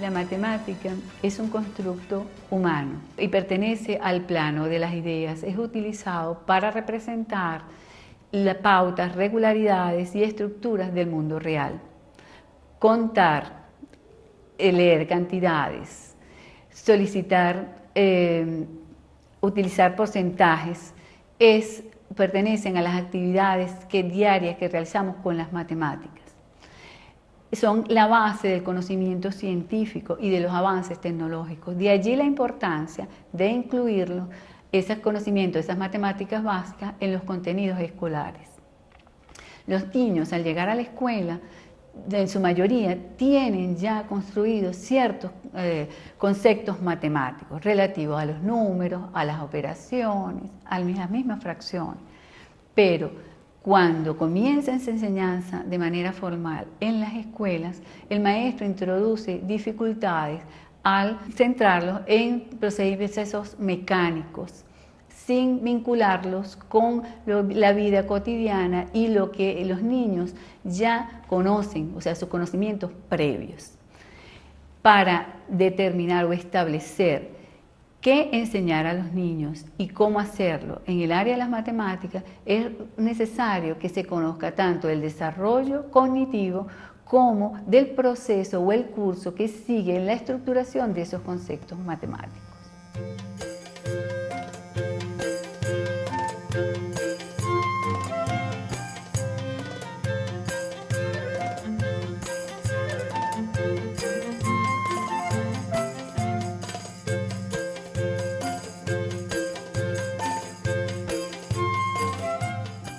La matemática es un constructo humano y pertenece al plano de las ideas. Es utilizado para representar las pautas, regularidades y estructuras del mundo real. Contar, leer cantidades, solicitar, utilizar porcentajes, pertenecen a las actividades diarias que realizamos con las matemáticas. Son la base del conocimiento científico y de los avances tecnológicos. De allí la importancia de incluirlo, esos conocimientos, esas matemáticas básicas, en los contenidos escolares. Los niños, al llegar a la escuela, en su mayoría, tienen ya construidos ciertos conceptos matemáticos relativos a los números, a las operaciones, a las mismas fracciones. Pero cuando comienza esa enseñanza de manera formal en las escuelas, el maestro introduce dificultades al centrarlos en procesos mecánicos, sin vincularlos con la vida cotidiana y lo que los niños ya conocen, o sea, sus conocimientos previos. Para determinar o establecer qué enseñar a los niños y cómo hacerlo en el área de las matemáticas, es necesario que se conozca tanto el desarrollo cognitivo como del proceso o el curso que sigue en la estructuración de esos conceptos matemáticos.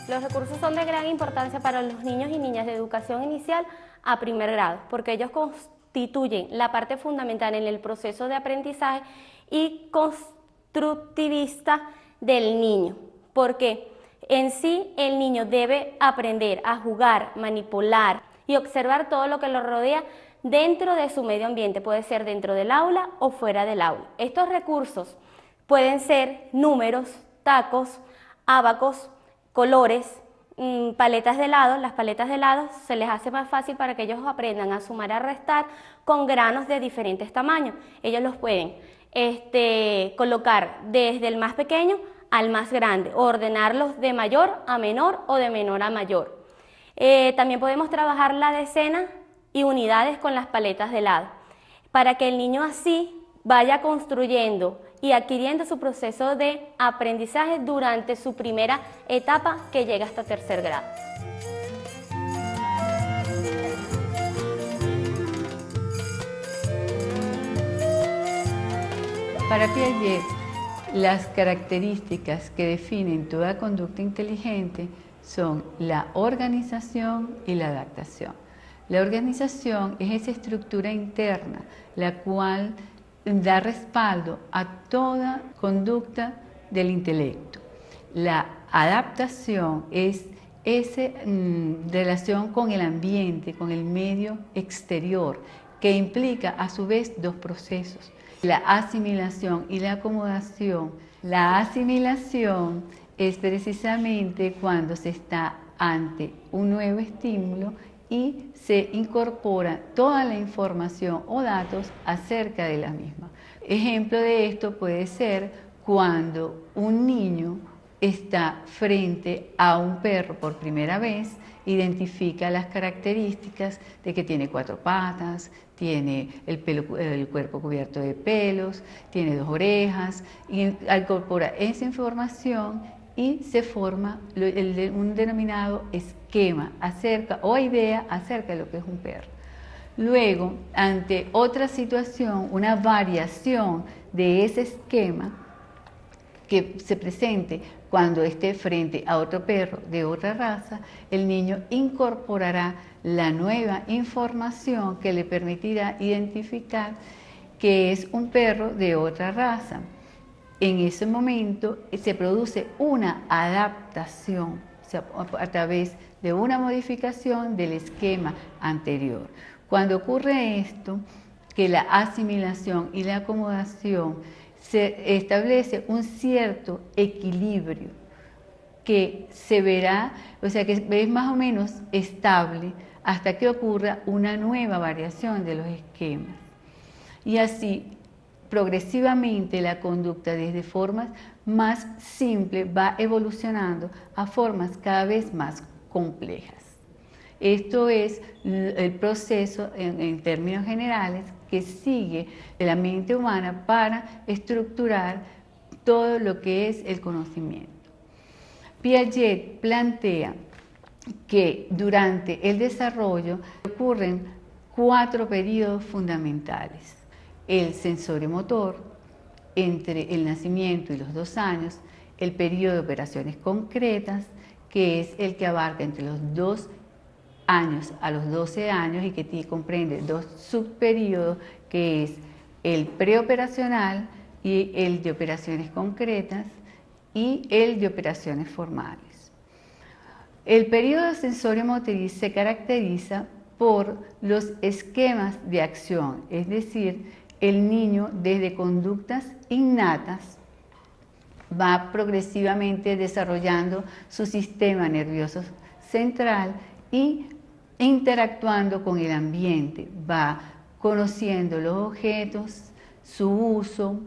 Los recursos son de gran importancia para los niños y niñas de educación inicial a primer grado, porque ellos constituyen la parte fundamental en el proceso de aprendizaje y constructivista del niño, porque en sí el niño debe aprender a jugar, manipular y observar todo lo que lo rodea dentro de su medio ambiente, puede ser dentro del aula o fuera del aula. Estos recursos pueden ser números, tacos, ábacos, colores, paletas de helado. Las paletas de helado se les hace más fácil para que ellos aprendan a sumar, a restar con granos de diferentes tamaños. Ellos los pueden colocar desde el más pequeño al más grande, ordenarlos de mayor a menor o de menor a mayor. También podemos trabajar la decena y unidades con las paletas de helado, para que el niño así vaya construyendo y adquiriendo su proceso de aprendizaje durante su primera etapa, que llega hasta tercer grado. Para Piaget, las características que definen toda conducta inteligente son la organización y la adaptación. La organización es esa estructura interna, la cual da respaldo a toda conducta del intelecto. La adaptación es esa relación con el ambiente, con el medio exterior, que implica a su vez dos procesos, la asimilación y la acomodación. La asimilación es precisamente cuando se está ante un nuevo estímulo y se incorpora toda la información o datos acerca de la misma. Ejemplo de esto puede ser cuando un niño está frente a un perro por primera vez, identifica las características de que tiene 4 patas, tiene el cuerpo cubierto de pelos, tiene 2 orejas, y incorpora esa información y se forma un denominado esquema acerca o idea acerca de lo que es un perro. Luego, ante otra situación, una variación de ese esquema que se presente cuando esté frente a otro perro de otra raza, el niño incorporará la nueva información que le permitirá identificar que es un perro de otra raza. En ese momento se produce una adaptación, o sea, a través de una modificación del esquema anterior. Cuando ocurre esto, que la asimilación y la acomodación se establece un cierto equilibrio que se verá, o sea, que es más o menos estable hasta que ocurra una nueva variación de los esquemas. Y así, progresivamente, la conducta desde formas más simples va evolucionando a formas cada vez más complejas. Esto es el proceso, en términos generales, que sigue la mente humana para estructurar todo lo que es el conocimiento. Piaget plantea que durante el desarrollo ocurren 4 periodos fundamentales: el sensorio-motor, entre el nacimiento y los 2 años, el periodo de operaciones concretas, que es el que abarca entre los 2 años a los 12 años y que comprende 2 subperiodos, que es el preoperacional y el de operaciones concretas y el de operaciones formales. El periodo sensorio-motriz se caracteriza por los esquemas de acción, es decir, el niño desde conductas innatas va progresivamente desarrollando su sistema nervioso central y interactuando con el ambiente, va conociendo los objetos, su uso,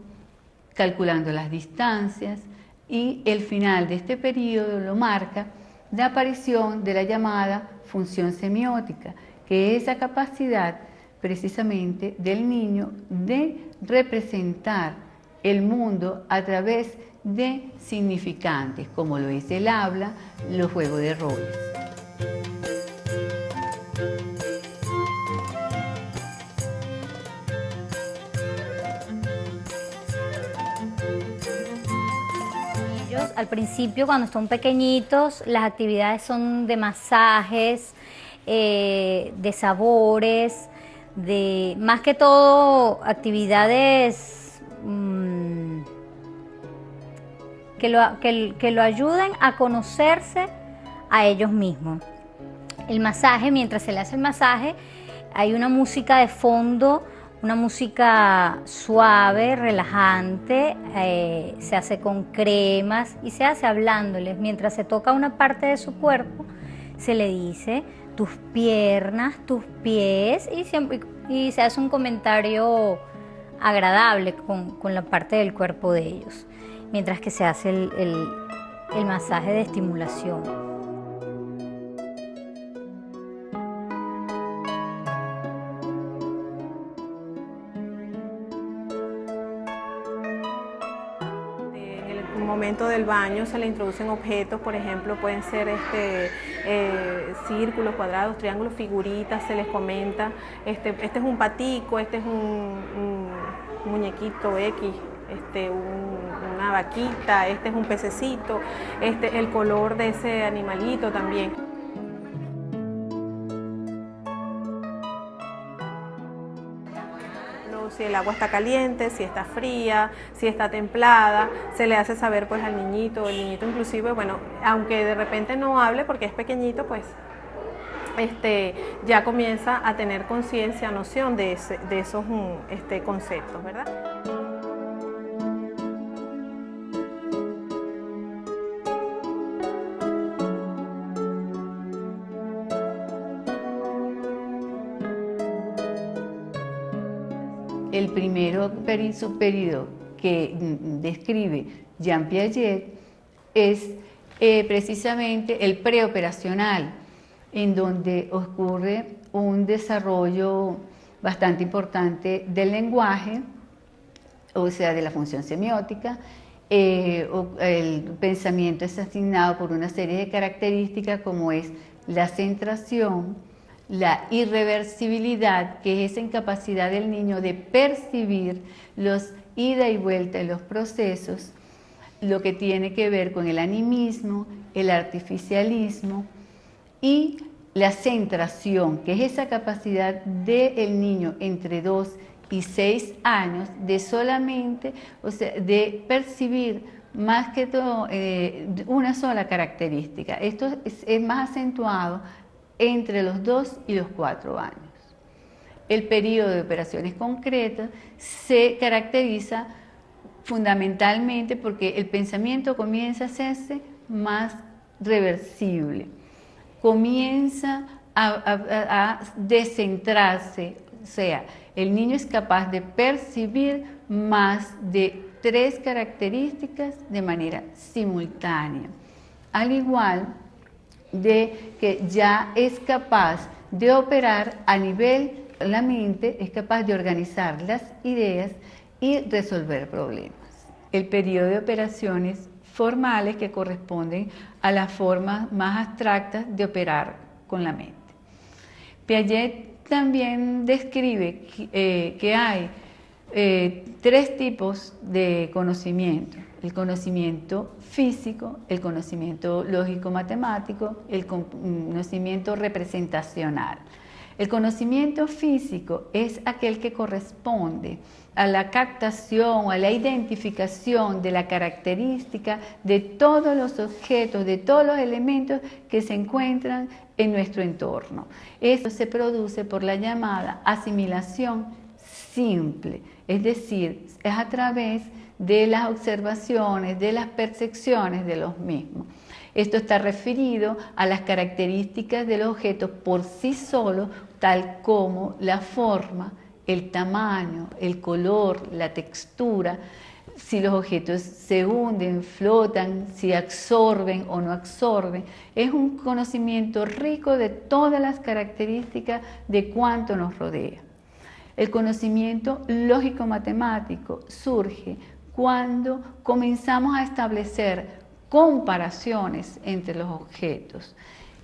calculando las distancias, y el final de este periodo lo marca la aparición de la llamada función semiótica, que es esa capacidad precisamente del niño de representar el mundo a través de significantes, como lo es el habla, los juegos de roles. Al principio, cuando son pequeñitos, las actividades son de masajes, de sabores, de más que todo actividades que lo ayuden a conocerse a ellos mismos. El masaje, mientras se le hace el masaje, hay una música de fondo, una música suave, relajante, se hace con cremas y se hace hablándoles. Mientras se toca una parte de su cuerpo, se le dice tus piernas, tus pies, y se hace un comentario agradable con la parte del cuerpo de ellos, mientras que se hace el masaje de estimulación. Momento del baño se le introducen objetos, por ejemplo, pueden ser círculos, cuadrados, triángulos, figuritas, se les comenta, este es un patico, este es un muñequito X, una vaquita, este es un pececito, el color de ese animalito también. si el agua está caliente, si está fría, si está templada, se le hace saber pues al niñito, el niñito inclusive, bueno, aunque de repente no hable porque es pequeñito, pues ya comienza a tener conciencia, noción de esos conceptos, ¿verdad? El primero periodo que describe Jean Piaget es precisamente el preoperacional, en donde ocurre un desarrollo bastante importante del lenguaje, o sea, de la función semiótica. El pensamiento es asignado por una serie de características como es la centración, la irreversibilidad, que es esa incapacidad del niño de percibir los ida y vuelta de los procesos, lo que tiene que ver con el animismo, el artificialismo y la centración, que es esa capacidad del niño entre 2 y 6 años de solamente, o sea, de percibir más que todo una sola característica. Esto es más acentuado entre los 2 y los 4 años. El periodo de operaciones concretas se caracteriza fundamentalmente porque el pensamiento comienza a hacerse más reversible, comienza a descentrarse, o sea, el niño es capaz de percibir más de 3 características de manera simultánea, al igual de que ya es capaz de operar a nivel, la mente es capaz de organizar las ideas y resolver problemas. El periodo de operaciones formales que corresponden a las formas más abstractas de operar con la mente. Piaget también describe que hay 3 tipos de conocimiento: el conocimiento físico, el conocimiento lógico-matemático, el conocimiento representacional. El conocimiento físico es aquel que corresponde a la captación o a la identificación de la característica de todos los objetos, de todos los elementos que se encuentran en nuestro entorno. Esto se produce por la llamada asimilación simple, es decir, es a través de las observaciones, de las percepciones de los mismos. Esto está referido a las características de los objetos por sí solos, tal como la forma, el tamaño, el color, la textura, si los objetos se hunden, flotan, si absorben o no absorben. Es un conocimiento rico de todas las características de cuanto nos rodea. El conocimiento lógico-matemático surge cuando comenzamos a establecer comparaciones entre los objetos.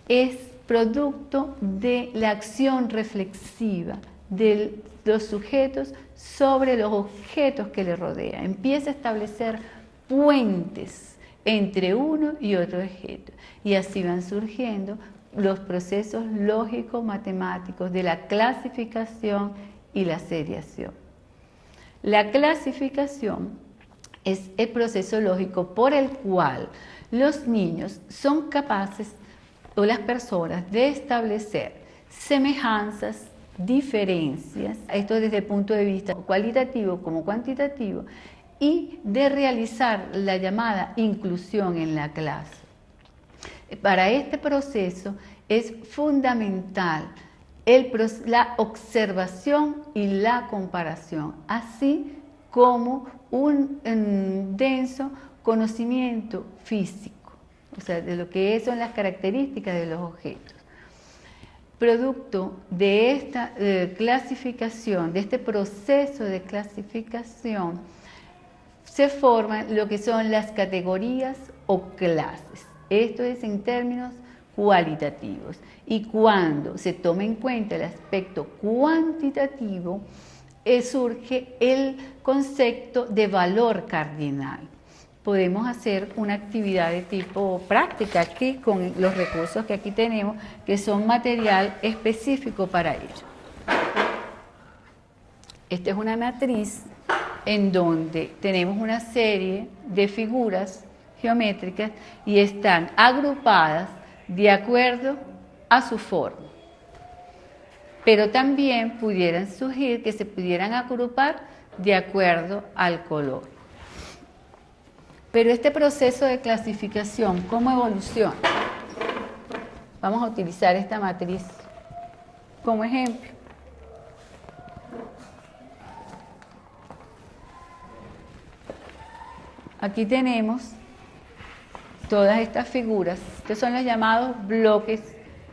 Es producto de la acción reflexiva de los sujetos sobre los objetos que le rodean. Empieza a establecer puentes entre uno y otro objeto. Y así van surgiendo los procesos lógico-matemáticos de la clasificación y la seriación. La clasificación es el proceso lógico por el cual los niños son capaces, o las personas, de establecer semejanzas, diferencias, esto desde el punto de vista cualitativo como cuantitativo, y de realizar la llamada inclusión en la clase. Para este proceso es fundamental la observación y la comparación, así como un denso conocimiento físico, o sea, de lo que son las características de los objetos. Producto de esta clasificación, de este proceso de clasificación, se forman lo que son las categorías o clases. Esto es en términos cualitativos. Y cuando se toma en cuenta el aspecto cuantitativo, surge el concepto de valor cardinal. Podemos hacer una actividad de tipo práctica aquí con los recursos que aquí tenemos, que son material específico para ello. Esta es una matriz en donde tenemos una serie de figuras geométricas y están agrupadas de acuerdo a su forma. Pero también pudieran surgir que se pudieran agrupar de acuerdo al color. Pero este proceso de clasificación, ¿cómo evoluciona? Vamos a utilizar esta matriz como ejemplo. Aquí tenemos todas estas figuras, que son los llamados bloques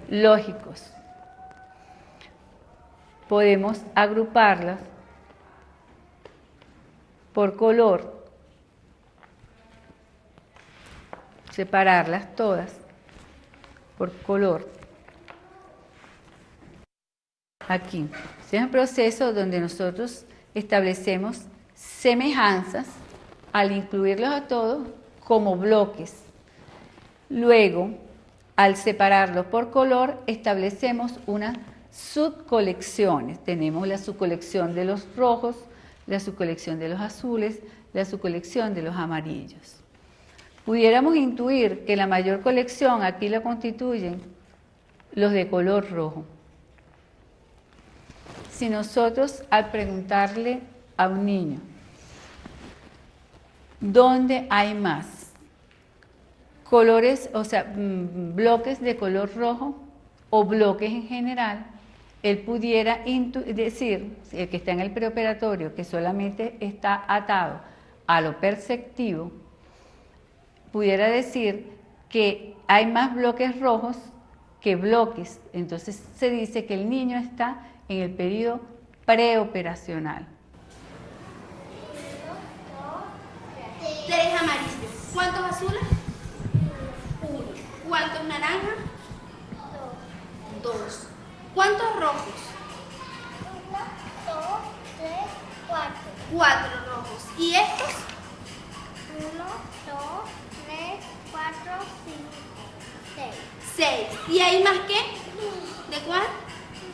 lógicos. Podemos agruparlas por color, separarlas todas por color. Aquí, este es un proceso donde nosotros establecemos semejanzas al incluirlos a todos como bloques. Luego, al separarlos por color, establecemos unas subcolecciones. Tenemos la subcolección de los rojos, la subcolección de los azules, la subcolección de los amarillos. Pudiéramos intuir que la mayor colección aquí la constituyen los de color rojo. Si nosotros al preguntarle a un niño, ¿dónde hay más colores, o sea, bloques de color rojo o bloques en general? Él pudiera decir, el que está en el preoperatorio, que solamente está atado a lo perceptivo, pudiera decir que hay más bloques rojos que bloques. Entonces se dice que el niño está en el periodo preoperacional. 3 amarillos. ¿Cuántos azules? 1. ¿Cuántos naranjas? 2. ¿Cuántos rojos? 1, 2, 3, 4. 4 rojos. ¿Y estos? 1, 2, 3, 4, 5, 6. ¿Y hay más qué? 6. ¿De cuál?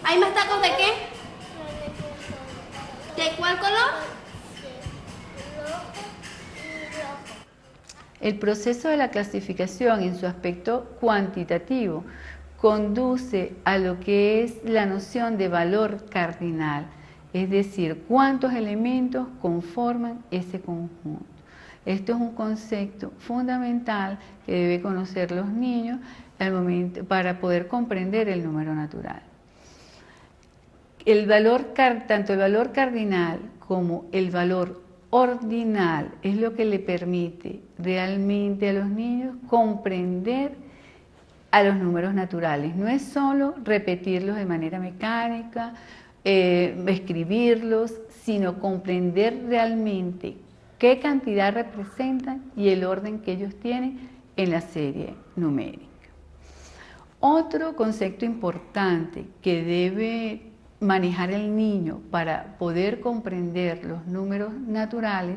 ¿Hay más tacos de qué? ¿De cuál color? Rojo y rojo. El proceso de la clasificación en su aspecto cuantitativo conduce a lo que es la noción de valor cardinal, es decir, cuántos elementos conforman ese conjunto. Esto es un concepto fundamental que deben conocer los niños al momento, para poder comprender el número natural. Tanto el valor cardinal como el valor ordinal es lo que le permite realmente a los niños comprender a los números naturales. No es solo repetirlos de manera mecánica, escribirlos, sino comprender realmente qué cantidad representan y el orden que ellos tienen en la serie numérica. Otro concepto importante que debe manejar el niño para poder comprender los números naturales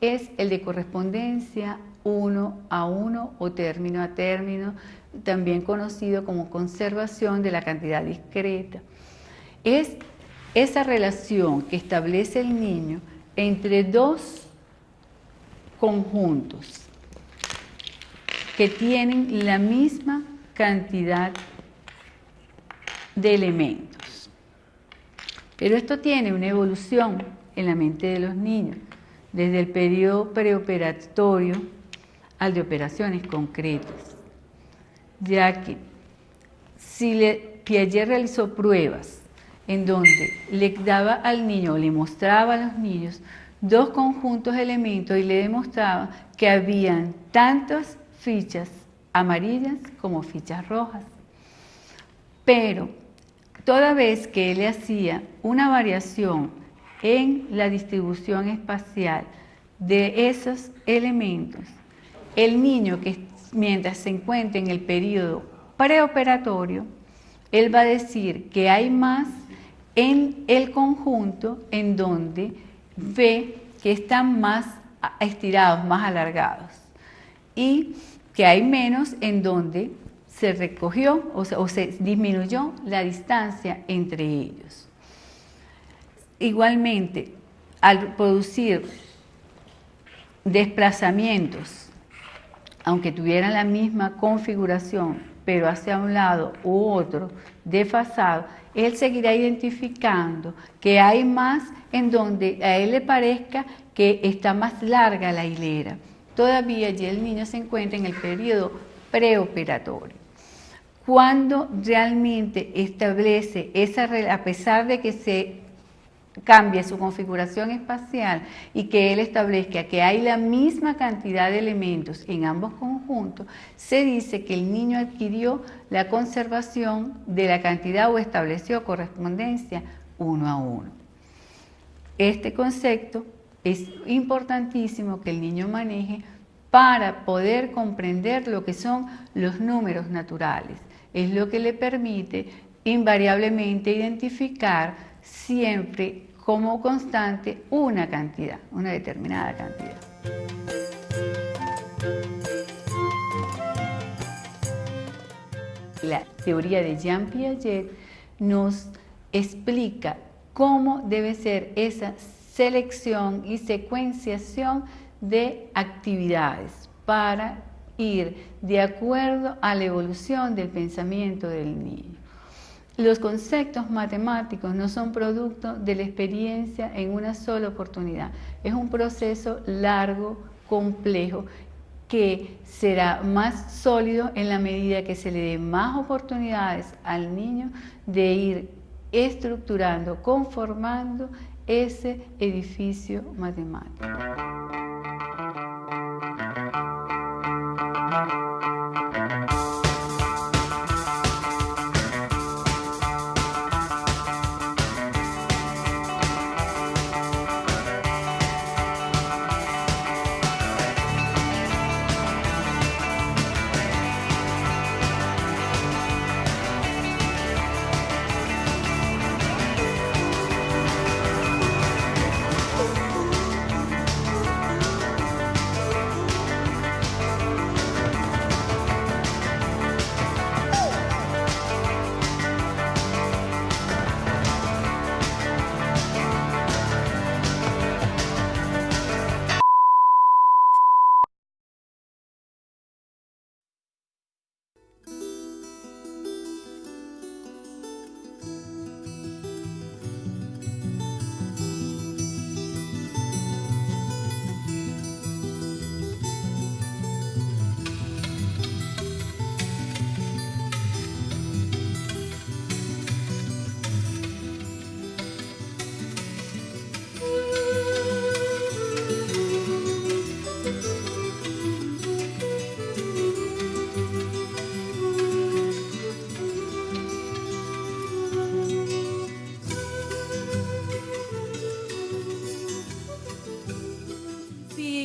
es el de correspondencia 1 a 1 o término a término, también conocido como conservación de la cantidad discreta. Es esa relación que establece el niño entre dos conjuntos que tienen la misma cantidad de elementos. Pero esto tiene una evolución en la mente de los niños, desde el periodo preoperatorio al de operaciones concretas, ya que Piaget realizó pruebas en donde le daba al niño, le mostraba a los niños dos conjuntos de elementos y le demostraba que habían tantas fichas amarillas como fichas rojas. Pero toda vez que él le hacía una variación en la distribución espacial de esos elementos, el niño que mientras se encuentra en el periodo preoperatorio, él va a decir que hay más en el conjunto en donde ve que están más estirados, más alargados, y que hay menos en donde se recogió o se disminuyó la distancia entre ellos. igualmente, al producir desplazamientos, aunque tuvieran la misma configuración, pero hacia un lado u otro desfasado, él seguirá identificando que hay más en donde a él le parezca que está más larga la hilera. Todavía allí el niño se encuentra en el periodo preoperatorio. Cuando realmente establece esa, a pesar de que se cambie su configuración espacial y que él establezca que hay la misma cantidad de elementos en ambos conjuntos, se dice que el niño adquirió la conservación de la cantidad o estableció correspondencia 1 a 1. Este concepto es importantísimo que el niño maneje para poder comprender lo que son los números naturales. Es lo que le permite invariablemente identificar siempre como constante una cantidad, una determinada cantidad. La teoría de Jean Piaget nos explica cómo debe ser esa selección y secuenciación de actividades para ir de acuerdo a la evolución del pensamiento del niño. Los conceptos matemáticos no son producto de la experiencia en una sola oportunidad. Es un proceso largo, complejo, que será más sólido en la medida que se le dé más oportunidades al niño de ir estructurando, conformando ese edificio matemático.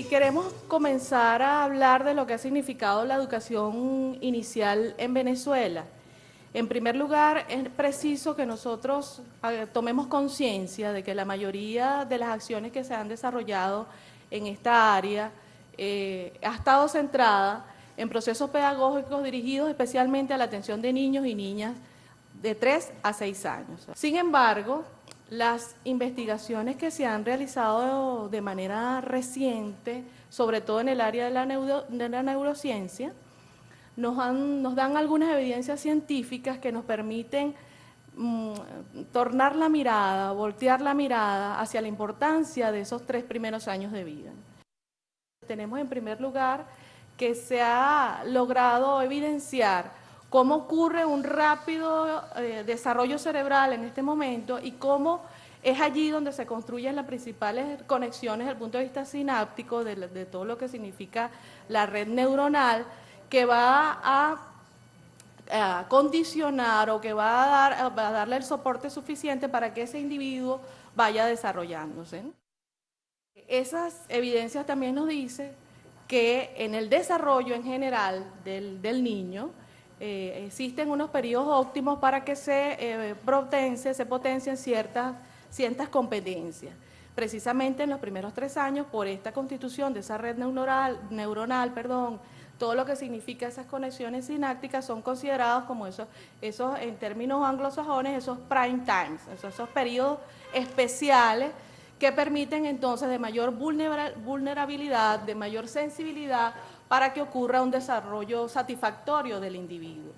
Queremos comenzar a hablar de lo que ha significado la educación inicial en Venezuela. En primer lugar, es preciso que nosotros tomemos conciencia de que la mayoría de las acciones que se han desarrollado en esta área ha estado centrada en procesos pedagógicos dirigidos especialmente a la atención de niños y niñas de 3 a 6 años. Sin embargo, las investigaciones que se han realizado de manera reciente, sobre todo en el área de la neurociencia, nos dan algunas evidencias científicas que nos permiten tornar la mirada, voltear la mirada hacia la importancia de esos 3 primeros años de vida. Tenemos en primer lugar que se ha logrado evidenciar cómo ocurre un rápido desarrollo cerebral en este momento y cómo es allí donde se construyen las principales conexiones desde el punto de vista sináptico de todo lo que significa la red neuronal, que va a condicionar o que va a darle el soporte suficiente para que ese individuo vaya desarrollándose. Esas evidencias también nos dicen que en el desarrollo en general del niño existen unos periodos óptimos para que se potencien ciertas competencias. Precisamente en los primeros 3 años, por esta constitución de esa red neuronal todo lo que significa esas conexiones sinápticas son considerados como esos en términos anglosajones, esos prime times, esos periodos especiales que permiten entonces de mayor vulnerabilidad, de mayor sensibilidad para que ocurra un desarrollo satisfactorio del individuo.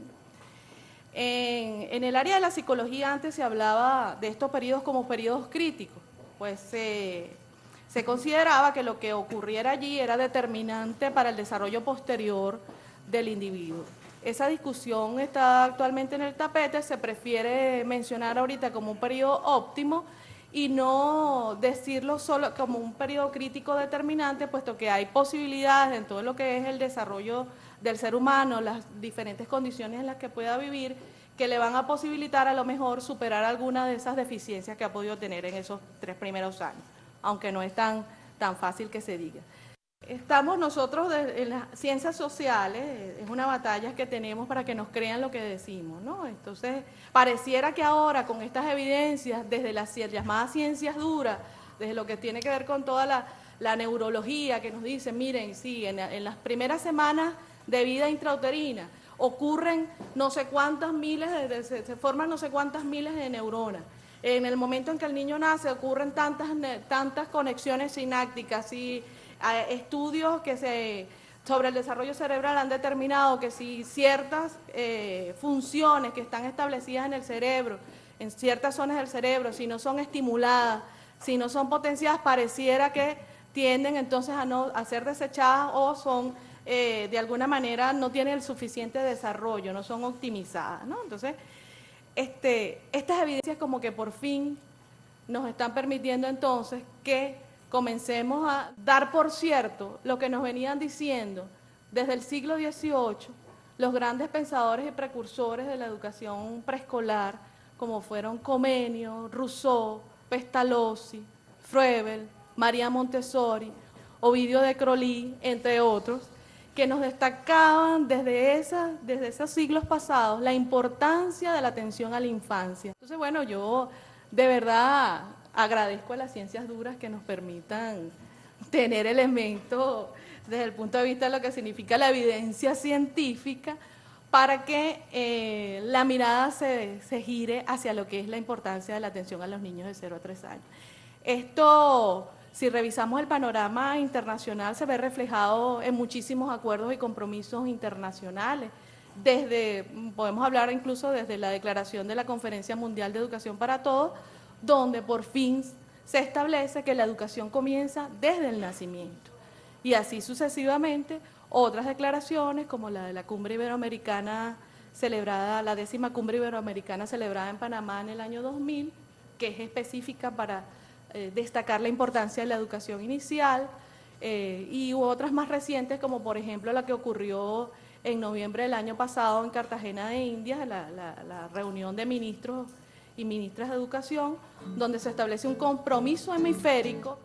En el área de la psicología antes se hablaba de estos periodos como periodos críticos, pues se consideraba que lo que ocurriera allí era determinante para el desarrollo posterior del individuo. Esa discusión está actualmente en el tapete, se prefiere mencionar ahorita como un periodo óptimo y no decirlo solo como un periodo crítico determinante, puesto que hay posibilidades en todo lo que es el desarrollo del ser humano, las diferentes condiciones en las que pueda vivir, que le van a posibilitar a lo mejor superar alguna de esas deficiencias que ha podido tener en esos 3 primeros años, aunque no es tan fácil que se diga. Estamos nosotros en las ciencias sociales, es una batalla que tenemos para que nos crean lo que decimos, ¿no? Entonces, pareciera que ahora con estas evidencias, desde las llamadas ciencias duras, desde lo que tiene que ver con toda la neurología, que nos dicen, miren, sí, en las primeras semanas de vida intrauterina ocurren no sé cuántas miles, se forman no sé cuántas miles de neuronas. En el momento en que el niño nace ocurren tantas conexiones sinápticas y estudios sobre el desarrollo cerebral han determinado que si ciertas funciones que están establecidas en el cerebro, en ciertas zonas del cerebro, si no son estimuladas, si no son potenciadas, pareciera que tienden entonces a ser desechadas o son de alguna manera no tienen el suficiente desarrollo, no son optimizadas, ¿no? Entonces, estas evidencias como que por fin nos están permitiendo entonces que comencemos a dar por cierto lo que nos venían diciendo desde el siglo XVIII los grandes pensadores y precursores de la educación preescolar, como fueron Comenio, Rousseau, Pestalozzi, Froebel, María Montessori, Ovidio de Crolí, entre otros, que nos destacaban desde esos siglos pasados la importancia de la atención a la infancia. Entonces, bueno, yo de verdad agradezco a las ciencias duras que nos permitan tener elementos desde el punto de vista de lo que significa la evidencia científica para que la mirada se gire hacia lo que es la importancia de la atención a los niños de 0 a 3 años. Esto, si revisamos el panorama internacional, se ve reflejado en muchísimos acuerdos y compromisos internacionales. Podemos hablar incluso desde la declaración de la Conferencia Mundial de Educación para Todos, donde por fin se establece que la educación comienza desde el nacimiento. Y así sucesivamente, otras declaraciones como la de la Cumbre Iberoamericana celebrada, la 10ª Cumbre Iberoamericana celebrada en Panamá en el año 2000, que es específica para destacar la importancia de la educación inicial, y otras más recientes como por ejemplo la que ocurrió en noviembre del año pasado en Cartagena de Indias, la reunión de ministros y ministras de educación, donde se establece un compromiso hemisférico.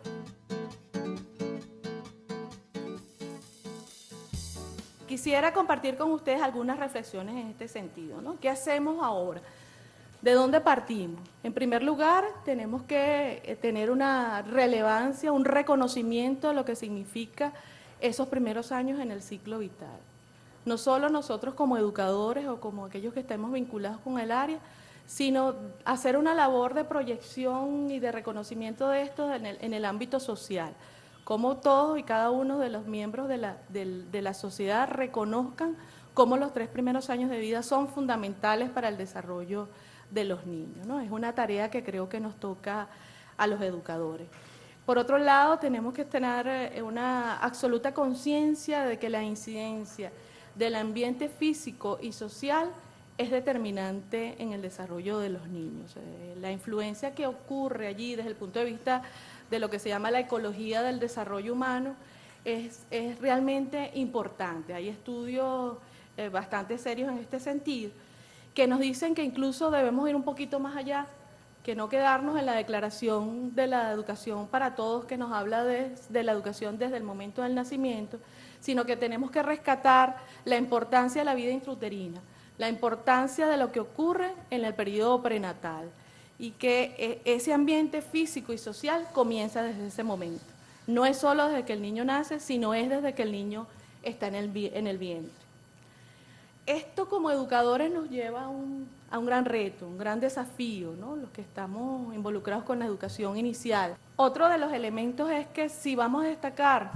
Quisiera compartir con ustedes algunas reflexiones en este sentido, ¿no? ¿Qué hacemos ahora? ¿De dónde partimos? En primer lugar, tenemos que tener una relevancia, un reconocimiento de lo que significa esos primeros años en el ciclo vital. No solo nosotros como educadores o como aquellos que estemos vinculados con el área, sino hacer una labor de proyección y de reconocimiento de esto en el ámbito social. Cómo todos y cada uno de los miembros de la sociedad reconozcan cómo los 3 primeros años de vida son fundamentales para el desarrollo de los niños, ¿no? Es una tarea que creo que nos toca a los educadores. Por otro lado, tenemos que tener una absoluta conciencia de que la incidencia del ambiente físico y social es determinante en el desarrollo de los niños. La influencia que ocurre allí desde el punto de vista de lo que se llama la ecología del desarrollo humano es realmente importante. Hay estudios bastante serios en este sentido que nos dicen que incluso debemos ir un poquito más allá, que no quedarnos en la declaración de la educación para todos que nos habla de la educación desde el momento del nacimiento, sino que tenemos que rescatar la importancia de la vida intrauterina, la importancia de lo que ocurre en el periodo prenatal y que ese ambiente físico y social comienza desde ese momento. No es solo desde que el niño nace, sino es desde que el niño está en el vientre. Esto como educadores nos lleva a un gran reto, un gran desafío, ¿no? Los que estamos involucrados con la educación inicial. Otro de los elementos es que si vamos a destacar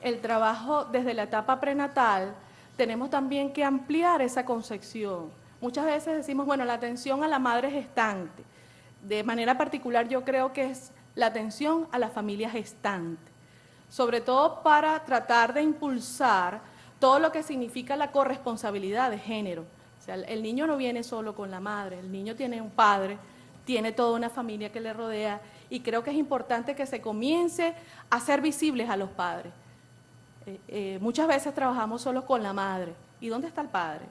el trabajo desde la etapa prenatal, tenemos también que ampliar esa concepción. Muchas veces decimos, bueno, la atención a la madre gestante. De manera particular yo creo que es la atención a la familia gestante, sobre todo para tratar de impulsar todo lo que significa la corresponsabilidad de género. O sea, el niño no viene solo con la madre, el niño tiene un padre, tiene toda una familia que le rodea, y creo que es importante que se comience a hacer visibles a los padres. Muchas veces trabajamos solo con la madre. ¿Y dónde está el padre?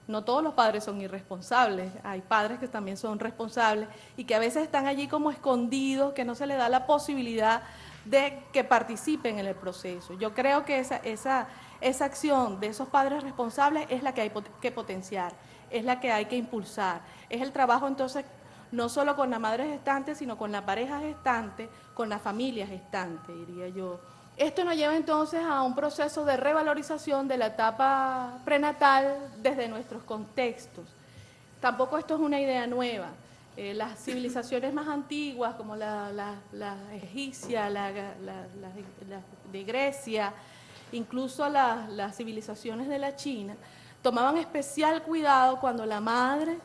No todos los padres son irresponsables, hay padres que también son responsables y que a veces están allí como escondidos, que no se les da la posibilidad de que participen en el proceso. Yo creo que esa acción de esos padres responsables es la que hay que potenciar, es la que hay que impulsar. Es el trabajo entonces no solo con la madre gestante, sino con la pareja gestante, con la familia gestante, diría yo. Esto nos lleva entonces a un proceso de revalorización de la etapa prenatal desde nuestros contextos. Tampoco esto es una idea nueva. Las civilizaciones más antiguas, como la egipcia, la de Grecia, incluso las civilizaciones de la China, tomaban especial cuidado cuando la madre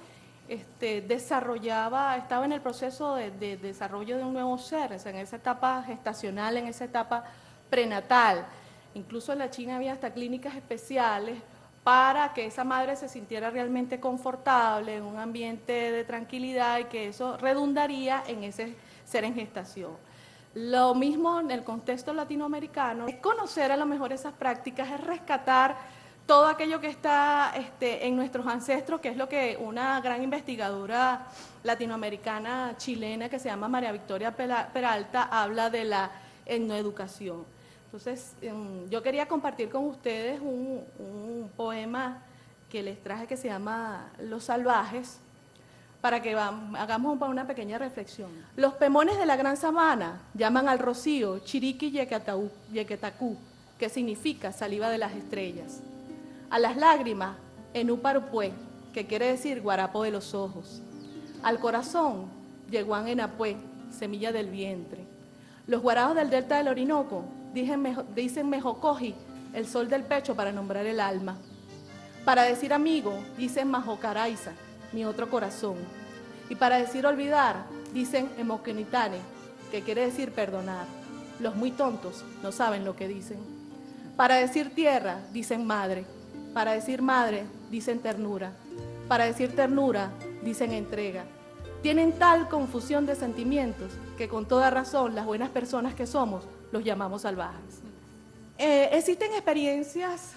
estaba en el proceso de desarrollo de un nuevo ser, o sea, en esa etapa gestacional, en esa etapa prenatal. Incluso en la China había hasta clínicas especiales para que esa madre se sintiera realmente confortable, en un ambiente de tranquilidad, y que eso redundaría en ese ser en gestación. Lo mismo en el contexto latinoamericano, es conocer a lo mejor esas prácticas, es rescatar todo aquello que está en nuestros ancestros, que es lo que una gran investigadora latinoamericana chilena que se llama María Victoria Peralta habla de la etnoeducación. Entonces, yo quería compartir con ustedes un poema que les traje que se llama Los Salvajes, para que hagamos una pequeña reflexión. Los pemones de la gran sabana llaman al rocío chiriqui yequetacú, que significa saliva de las estrellas. A las lágrimas, enuparupué, que quiere decir guarapo de los ojos. Al corazón, yeguán enapué, semilla del vientre. Los guaraos del delta del Orinoco dicen mejocoji, el sol del pecho, para nombrar el alma. Para decir amigo, dicen majocaraiza, mi otro corazón. Y para decir olvidar, dicen emokenitane, que quiere decir perdonar. Los muy tontos no saben lo que dicen. Para decir tierra, dicen madre. Para decir madre, dicen ternura. Para decir ternura, dicen entrega. Tienen tal confusión de sentimientos que con toda razón las buenas personas que somos los llamamos salvajes. Existen experiencias,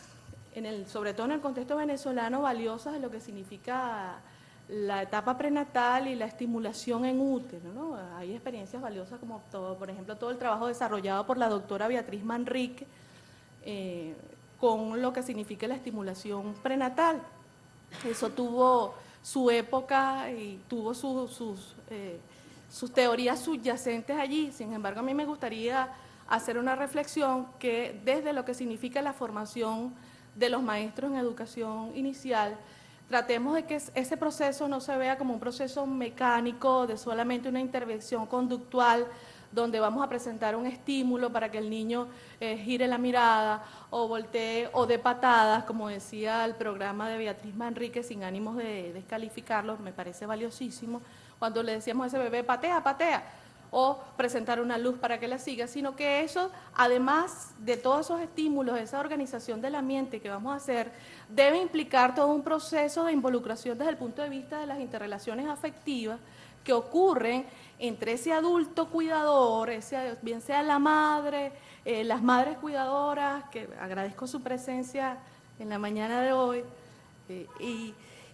sobre todo en el contexto venezolano, valiosas de lo que significa la etapa prenatal y la estimulación en útero, ¿no? Hay experiencias valiosas como, por ejemplo, todo el trabajo desarrollado por la doctora Beatriz Manrique con lo que significa la estimulación prenatal. Eso tuvo su época y tuvo sus teorías subyacentes allí. Sin embargo, a mí me gustaría hacer una reflexión que desde lo que significa la formación de los maestros en educación inicial, tratemos de que ese proceso no se vea como un proceso mecánico de solamente una intervención conductual donde vamos a presentar un estímulo para que el niño gire la mirada o voltee o dé patadas, como decía el programa de Beatriz Manrique, sin ánimos de descalificarlo, me parece valiosísimo, cuando le decíamos a ese bebé, patea, patea, o presentar una luz para que la siga, sino que eso, además de todos esos estímulos, esa organización del ambiente que vamos a hacer, debe implicar todo un proceso de involucración desde el punto de vista de las interrelaciones afectivas que ocurren entre ese adulto cuidador, bien sea la madre, las madres cuidadoras, que agradezco su presencia en la mañana de hoy,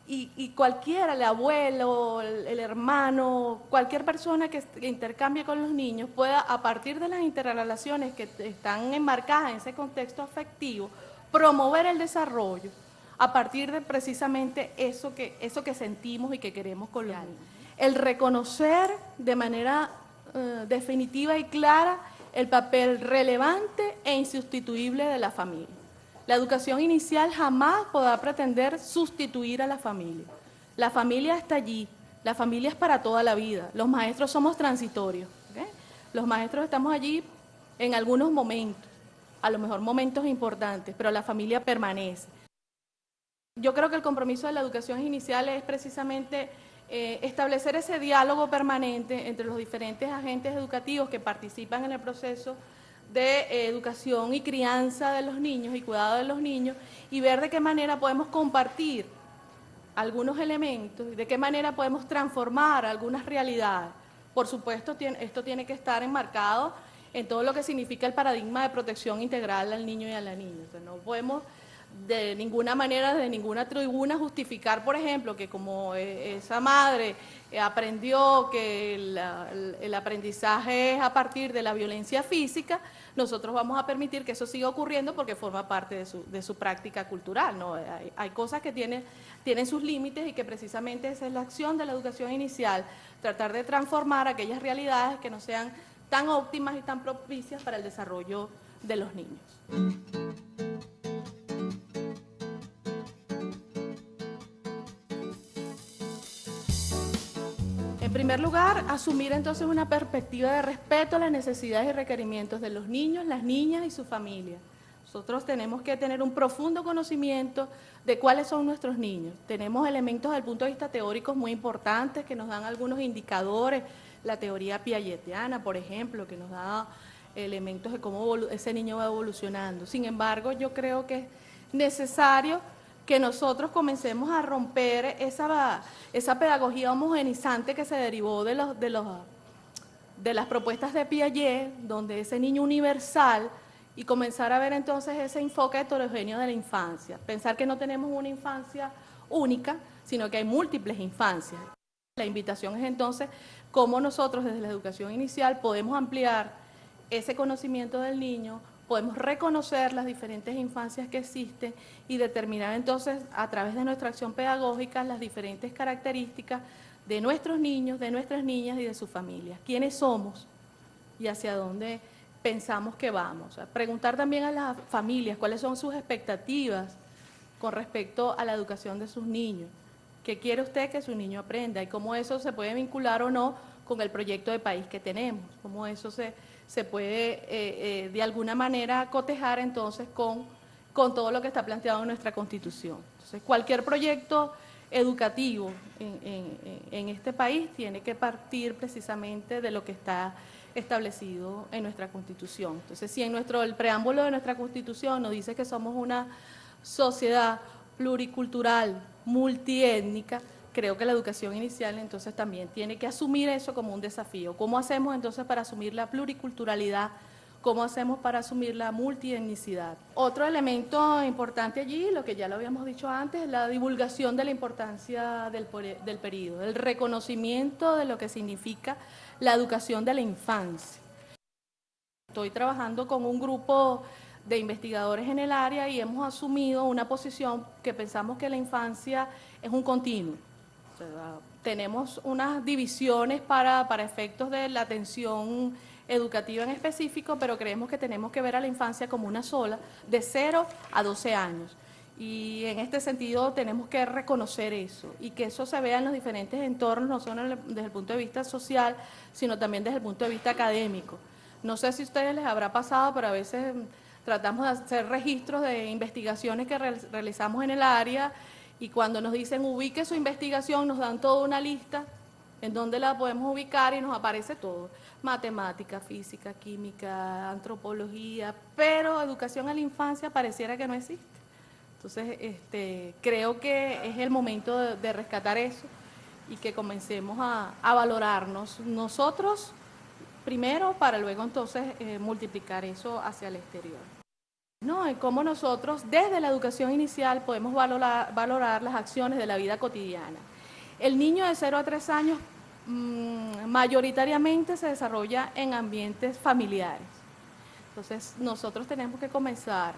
y cualquiera, el abuelo, el hermano, cualquier persona que intercambie con los niños pueda, a partir de las interrelaciones que están enmarcadas en ese contexto afectivo, promover el desarrollo a partir de precisamente eso que sentimos y que queremos con los niños. El reconocer de manera definitiva y clara el papel relevante e insustituible de la familia. La educación inicial jamás podrá pretender sustituir a la familia. La familia está allí, la familia es para toda la vida. Los maestros somos transitorios. ¿Okay? Los maestros estamos allí en algunos momentos, a lo mejor momentos importantes, pero la familia permanece. Yo creo que el compromiso de la educación inicial es precisamente establecer ese diálogo permanente entre los diferentes agentes educativos que participan en el proceso de educación y crianza de los niños y cuidado de los niños y ver de qué manera podemos compartir algunos elementos y de qué manera podemos transformar algunas realidades. Por supuesto, esto tiene que estar enmarcado en todo lo que significa el paradigma de protección integral al niño y a la niña. O sea, no podemos de ninguna manera, de ninguna tribuna, justificar, por ejemplo, que como esa madre aprendió que el aprendizaje es a partir de la violencia física, nosotros vamos a permitir que eso siga ocurriendo porque forma parte de su práctica cultural, ¿no? Hay cosas que tienen sus límites y que precisamente esa es la acción de la educación inicial, tratar de transformar aquellas realidades que no sean tan óptimas y tan propicias para el desarrollo de los niños. En primer lugar, asumir entonces una perspectiva de respeto a las necesidades y requerimientos de los niños, las niñas y su familia. Nosotros tenemos que tener un profundo conocimiento de cuáles son nuestros niños. Tenemos elementos desde el punto de vista teórico muy importantes que nos dan algunos indicadores, la teoría piagetiana, por ejemplo, que nos da elementos de cómo ese niño va evolucionando. Sin embargo, yo creo que es necesario que nosotros comencemos a romper esa pedagogía homogenizante que se derivó de las propuestas de Piaget, donde ese niño universal, y comenzar a ver entonces ese enfoque heterogéneo de la infancia. Pensar que no tenemos una infancia única, sino que hay múltiples infancias. La invitación es entonces cómo nosotros desde la educación inicial podemos ampliar ese conocimiento del niño, podemos reconocer las diferentes infancias que existen y determinar entonces a través de nuestra acción pedagógica las diferentes características de nuestros niños, de nuestras niñas y de sus familias. ¿Quiénes somos y hacia dónde pensamos que vamos? O sea, preguntar también a las familias cuáles son sus expectativas con respecto a la educación de sus niños. ¿Qué quiere usted que su niño aprenda? Y cómo eso se puede vincular o no con el proyecto de país que tenemos. Cómo eso se puede de alguna manera cotejar entonces con todo lo que está planteado en nuestra Constitución. Entonces, cualquier proyecto educativo en este país tiene que partir precisamente de lo que está establecido en nuestra Constitución. Entonces, si el preámbulo de nuestra Constitución nos dice que somos una sociedad pluricultural, multiétnica, creo que la educación inicial entonces también tiene que asumir eso como un desafío. ¿Cómo hacemos entonces para asumir la pluriculturalidad? ¿Cómo hacemos para asumir la multietnicidad? Otro elemento importante allí, lo que ya lo habíamos dicho antes, es la divulgación de la importancia del periodo, el reconocimiento de lo que significa la educación de la infancia. Estoy trabajando con un grupo de investigadores en el área y hemos asumido una posición que pensamos que la infancia es un continuo. O sea, tenemos unas divisiones para efectos de la atención educativa en específico, pero creemos que tenemos que ver a la infancia como una sola, de 0 a 12 años. Y en este sentido tenemos que reconocer eso y que eso se vea en los diferentes entornos, no solo desde el punto de vista social, sino también desde el punto de vista académico. No sé si a ustedes les habrá pasado, pero a veces tratamos de hacer registros de investigaciones que realizamos en el área y cuando nos dicen ubique su investigación nos dan toda una lista en donde la podemos ubicar y nos aparece todo. Matemática, física, química, antropología, pero educación a la infancia pareciera que no existe. Entonces, creo que es el momento de rescatar eso y que comencemos a valorarnos nosotros primero para luego entonces multiplicar eso hacia el exterior. ¿No? Y cómo nosotros desde la educación inicial podemos valorar las acciones de la vida cotidiana. El niño de 0 a 3 años mayoritariamente se desarrolla en ambientes familiares. Entonces, nosotros tenemos que comenzar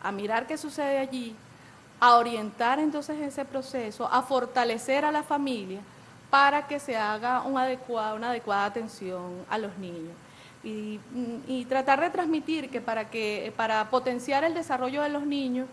a mirar qué sucede allí, a orientar entonces ese proceso, a fortalecer a la familia para que se haga una adecuada atención a los niños. y tratar de transmitir que para potenciar el desarrollo de los niños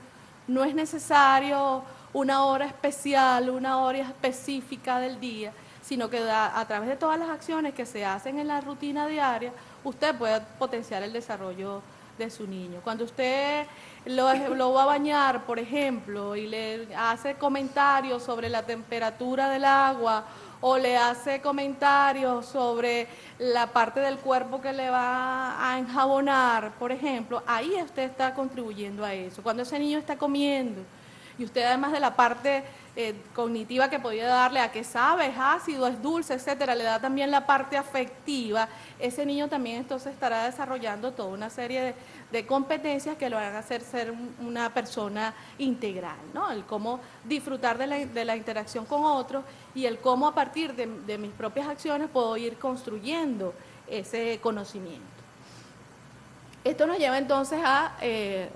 no es necesario una hora especial, una hora específica del día, sino que a través de todas las acciones que se hacen en la rutina diaria, usted puede potenciar el desarrollo de su niño. Cuando usted lo va a bañar, por ejemplo, y le hace comentarios sobre la temperatura del agua o le hace comentarios sobre la parte del cuerpo que le va a enjabonar, por ejemplo, ahí usted está contribuyendo a eso. Cuando ese niño está comiendo y usted, además de la parte cognitiva que podía darle a que sabe, es ácido, es dulce, etcétera, le da también la parte afectiva, ese niño también entonces estará desarrollando toda una serie de competencias que lo van a hacer ser una persona integral, ¿no? El cómo disfrutar de la interacción con otros y el cómo a partir de mis propias acciones puedo ir construyendo ese conocimiento. Esto nos lleva entonces a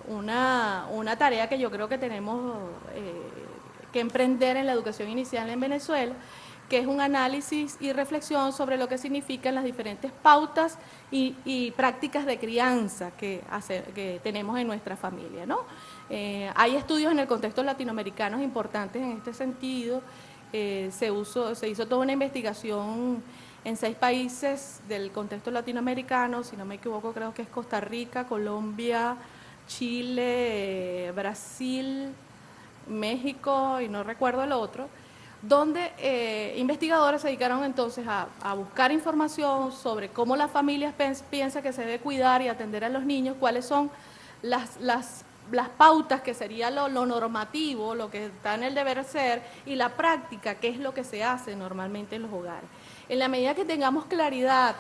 una tarea que yo creo que tenemos que emprender en la educación inicial en Venezuela, que es un análisis y reflexión sobre lo que significan las diferentes pautas y prácticas de crianza que tenemos en nuestra familia, ¿no? Hay estudios en el contexto latinoamericano importantes en este sentido. Se hizo toda una investigación en 6 países del contexto latinoamericano, si no me equivoco creo que es Costa Rica, Colombia, Chile, Brasil, México y no recuerdo el otro, donde investigadores se dedicaron entonces a buscar información sobre cómo las familias piensan que se debe cuidar y atender a los niños, cuáles son las pautas que sería lo normativo, lo que está en el deber ser, y la práctica, que es lo que se hace normalmente en los hogares. En la medida que tengamos claridad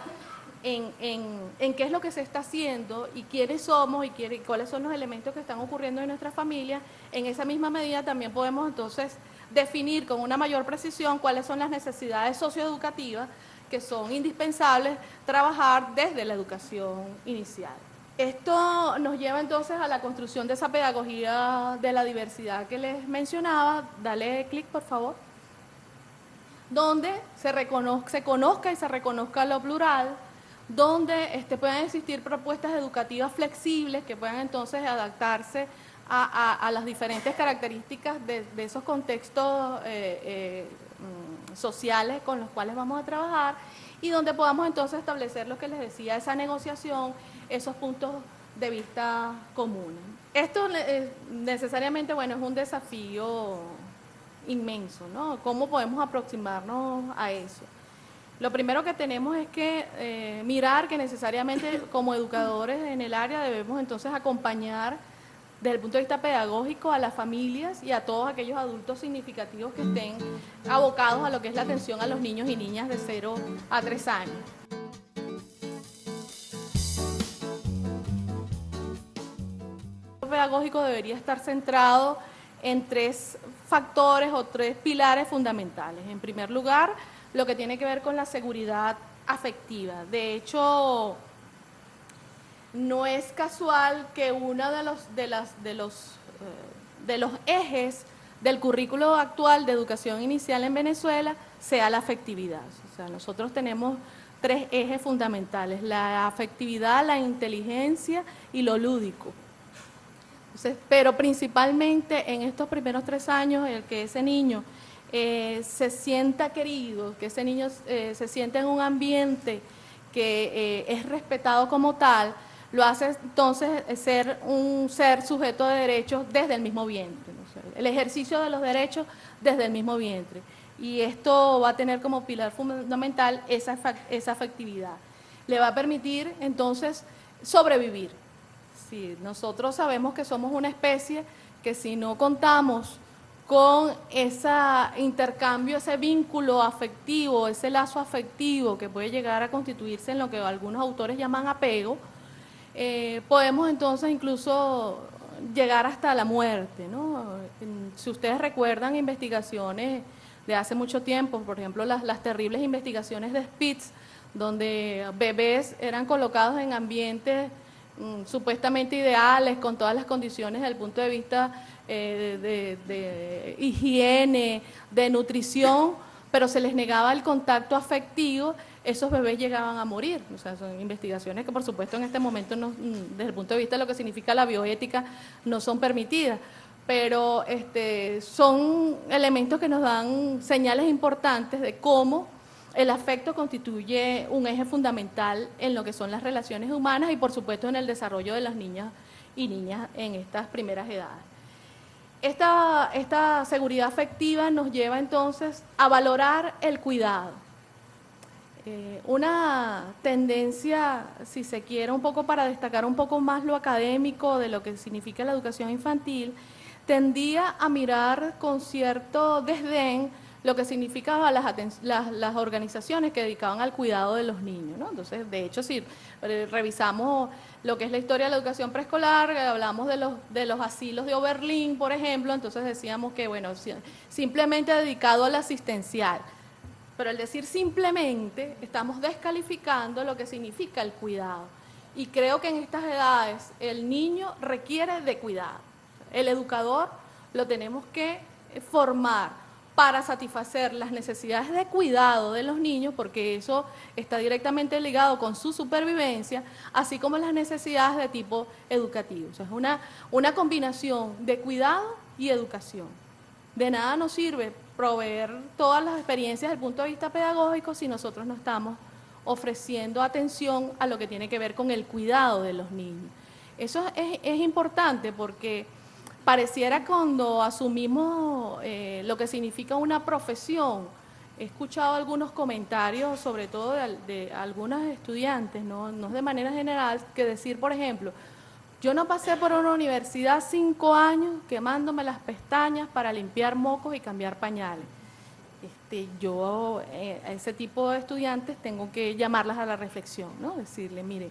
en qué es lo que se está haciendo y quiénes somos y cuáles son los elementos que están ocurriendo en nuestra familia, en esa misma medida también podemos entonces definir con una mayor precisión cuáles son las necesidades socioeducativas que son indispensables trabajar desde la educación inicial. Esto nos lleva entonces a la construcción de esa pedagogía de la diversidad que les mencionaba. Dale clic, por favor. Donde se conozca y se reconozca lo plural, donde puedan existir propuestas educativas flexibles que puedan entonces adaptarse a las diferentes características de esos contextos sociales con los cuales vamos a trabajar, y donde podamos entonces establecer lo que les decía, esa negociación, esos puntos de vista comunes. Esto necesariamente, bueno, es un desafío inmenso, ¿no? ¿Cómo podemos aproximarnos a eso? Lo primero que tenemos es que mirar que necesariamente como educadores en el área debemos entonces acompañar desde el punto de vista pedagógico a las familias y a todos aquellos adultos significativos que estén abocados a lo que es la atención a los niños y niñas de 0 a 3 años. El pedagógico debería estar centrado en 3 factores o 3 pilares fundamentales. En primer lugar, lo que tiene que ver con la seguridad afectiva. De hecho, no es casual que uno de los ejes del currículo actual de educación inicial en Venezuela sea la afectividad. O sea, nosotros tenemos 3 ejes fundamentales: la afectividad, la inteligencia y lo lúdico. Entonces, pero principalmente en estos primeros 3 años, el que ese niño se sienta querido, que ese niño se sienta en un ambiente que es respetado como tal, lo hace entonces ser un ser sujeto de derechos desde el mismo vientre, ¿no? O sea, el ejercicio de los derechos desde el mismo vientre. Y esto va a tener como pilar fundamental esa afectividad. Le va a permitir entonces sobrevivir. Sí, nosotros sabemos que somos una especie que si no contamos con ese intercambio, ese vínculo afectivo, ese lazo afectivo que puede llegar a constituirse en lo que algunos autores llaman apego, podemos entonces incluso llegar hasta la muerte, ¿no? Si ustedes recuerdan investigaciones de hace mucho tiempo, por ejemplo las terribles investigaciones de Spitz, donde bebés eran colocados en ambientes supuestamente ideales, con todas las condiciones desde el punto de vista de higiene, de nutrición, pero se les negaba el contacto afectivo, esos bebés llegaban a morir. O sea, son investigaciones que por supuesto en este momento, desde el punto de vista de lo que significa la bioética, no son permitidas, pero son elementos que nos dan señales importantes de cómo el afecto constituye un eje fundamental en lo que son las relaciones humanas y por supuesto en el desarrollo de las niñas y niñas en estas primeras edades. Esta seguridad afectiva nos lleva entonces a valorar el cuidado. Una tendencia, si se quiere, un poco para destacar un poco más lo académico de lo que significa la educación infantil, tendía a mirar con cierto desdén lo que significaban las organizaciones que dedicaban al cuidado de los niños, ¿no? Entonces, de hecho, si revisamos lo que es la historia de la educación preescolar, hablamos de los asilos de Oberlin, por ejemplo, entonces decíamos que, bueno, simplemente dedicado al asistencial. Pero al decir simplemente, estamos descalificando lo que significa el cuidado. Y creo que en estas edades el niño requiere de cuidado. El educador lo tenemos que formar para satisfacer las necesidades de cuidado de los niños, porque eso está directamente ligado con su supervivencia, así como las necesidades de tipo educativo. O sea, es una combinación de cuidado y educación. De nada nos sirve proveer todas las experiencias desde el punto de vista pedagógico si nosotros no estamos ofreciendo atención a lo que tiene que ver con el cuidado de los niños. Eso es importante porque pareciera cuando asumimos lo que significa una profesión. He escuchado algunos comentarios, sobre todo de algunos estudiantes, no de manera general, que decir, por ejemplo, yo no pasé por una universidad 5 años quemándome las pestañas para limpiar mocos y cambiar pañales. Yo a ese tipo de estudiantes tengo que llamarlas a la reflexión, ¿no? Decirle, mire,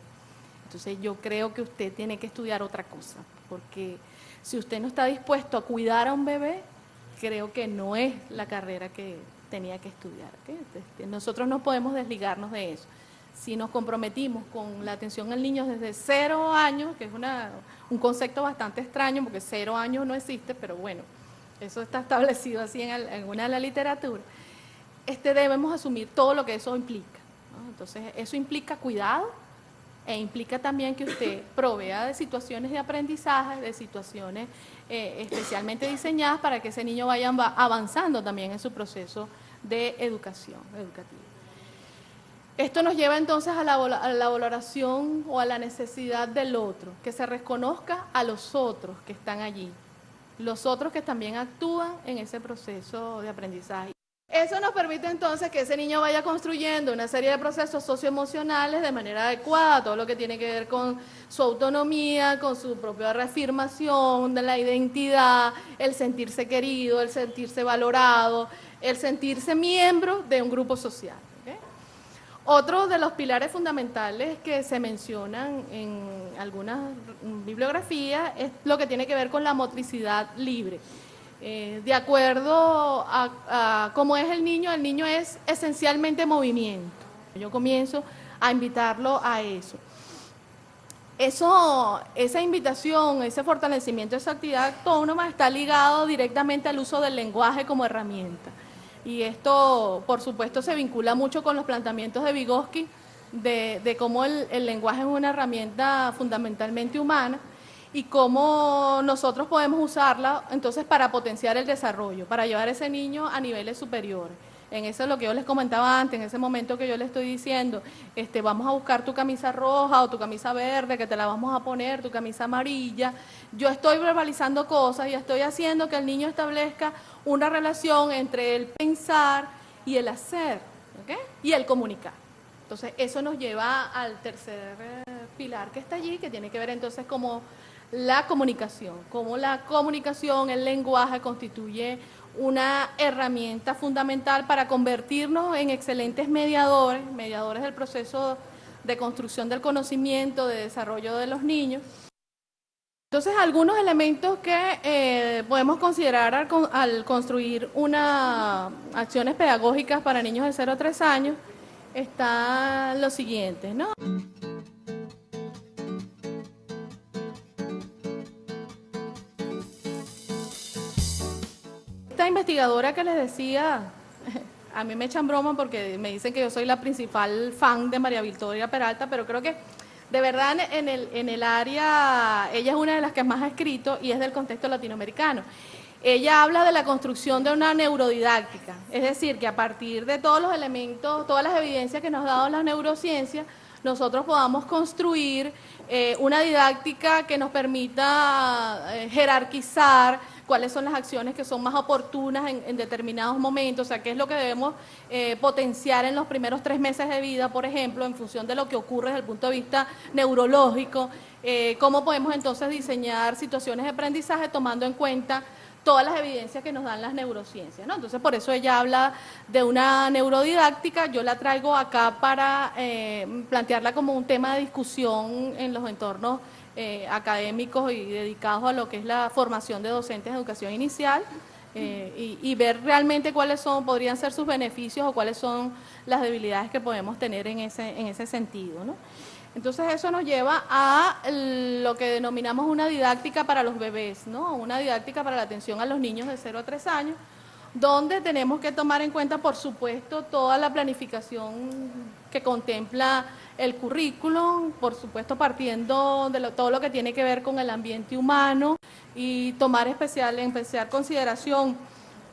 entonces yo creo que usted tiene que estudiar otra cosa, porque si usted no está dispuesto a cuidar a un bebé, creo que no es la carrera que tenía que estudiar, ¿okay? Nosotros no podemos desligarnos de eso. Si nos comprometimos con la atención al niño desde 0 años, que es un concepto bastante extraño, porque 0 años no existe, pero bueno, eso está establecido así en alguna de la literatura, debemos asumir todo lo que eso implica, ¿no? Entonces, eso implica cuidado e implica también que usted provea de situaciones de aprendizaje, de situaciones especialmente diseñadas para que ese niño vaya avanzando también en su proceso de educación educativa. Esto nos lleva entonces a la valoración o a la necesidad del otro, que se reconozca a los otros que están allí, los otros que también actúan en ese proceso de aprendizaje. Eso nos permite entonces que ese niño vaya construyendo una serie de procesos socioemocionales de manera adecuada, todo lo que tiene que ver con su autonomía, con su propia reafirmación de la identidad, el sentirse querido, el sentirse valorado, el sentirse miembro de un grupo social. Otro de los pilares fundamentales que se mencionan en algunas bibliografías es lo que tiene que ver con la motricidad libre. De acuerdo a cómo es el niño es esencialmente movimiento. Yo comienzo a invitarlo a eso. Esa invitación, ese fortalecimiento de esa actividad autónoma está ligado directamente al uso del lenguaje como herramienta. Y esto, por supuesto, se vincula mucho con los planteamientos de Vygotsky de cómo el lenguaje es una herramienta fundamentalmente humana y cómo nosotros podemos usarla entonces para potenciar el desarrollo, para llevar a ese niño a niveles superiores. En eso es lo que yo les comentaba antes, en ese momento que yo le estoy diciendo, vamos a buscar tu camisa roja o tu camisa verde, que te la vamos a poner, tu camisa amarilla. Yo estoy verbalizando cosas y estoy haciendo que el niño establezca una relación entre el pensar y el hacer, ¿okay? Y el comunicar. Entonces, eso nos lleva al tercer pilar que está allí, que tiene que ver entonces como la comunicación, el lenguaje constituye una herramienta fundamental para convertirnos en excelentes mediadores del proceso de construcción del conocimiento, de desarrollo de los niños. Entonces, algunos elementos que podemos considerar al construir acciones pedagógicas para niños de 0 a 3 años están los siguientes, ¿no? Esta investigadora que les decía a mí me echan broma porque me dicen que yo soy la principal fan de María Victoria Peralta, pero creo que de verdad en el área, ella es una de las que más ha escrito y es del contexto latinoamericano. Ella habla de la construcción de una neurodidáctica, es decir, que a partir de todos los elementos, todas las evidencias que nos ha dado la neurociencia, nosotros podamos construir una didáctica que nos permita jerarquizar cuáles son las acciones que son más oportunas en determinados momentos, o sea, qué es lo que debemos potenciar en los primeros 3 meses de vida, por ejemplo, en función de lo que ocurre desde el punto de vista neurológico, cómo podemos entonces diseñar situaciones de aprendizaje tomando en cuenta todas las evidencias que nos dan las neurociencias, ¿no? Entonces, por eso ella habla de una neurodidáctica, yo la traigo acá para plantearla como un tema de discusión en los entornos académicos y dedicados a lo que es la formación de docentes de educación inicial y ver realmente cuáles podrían ser sus beneficios o cuáles son las debilidades que podemos tener en ese sentido, ¿no? Entonces eso nos lleva a lo que denominamos una didáctica para los bebés, ¿no? Una didáctica para la atención a los niños de 0 a 3 años, donde tenemos que tomar en cuenta, por supuesto, toda la planificación que contempla el currículum, por supuesto partiendo de todo lo que tiene que ver con el ambiente humano y tomar en especial consideración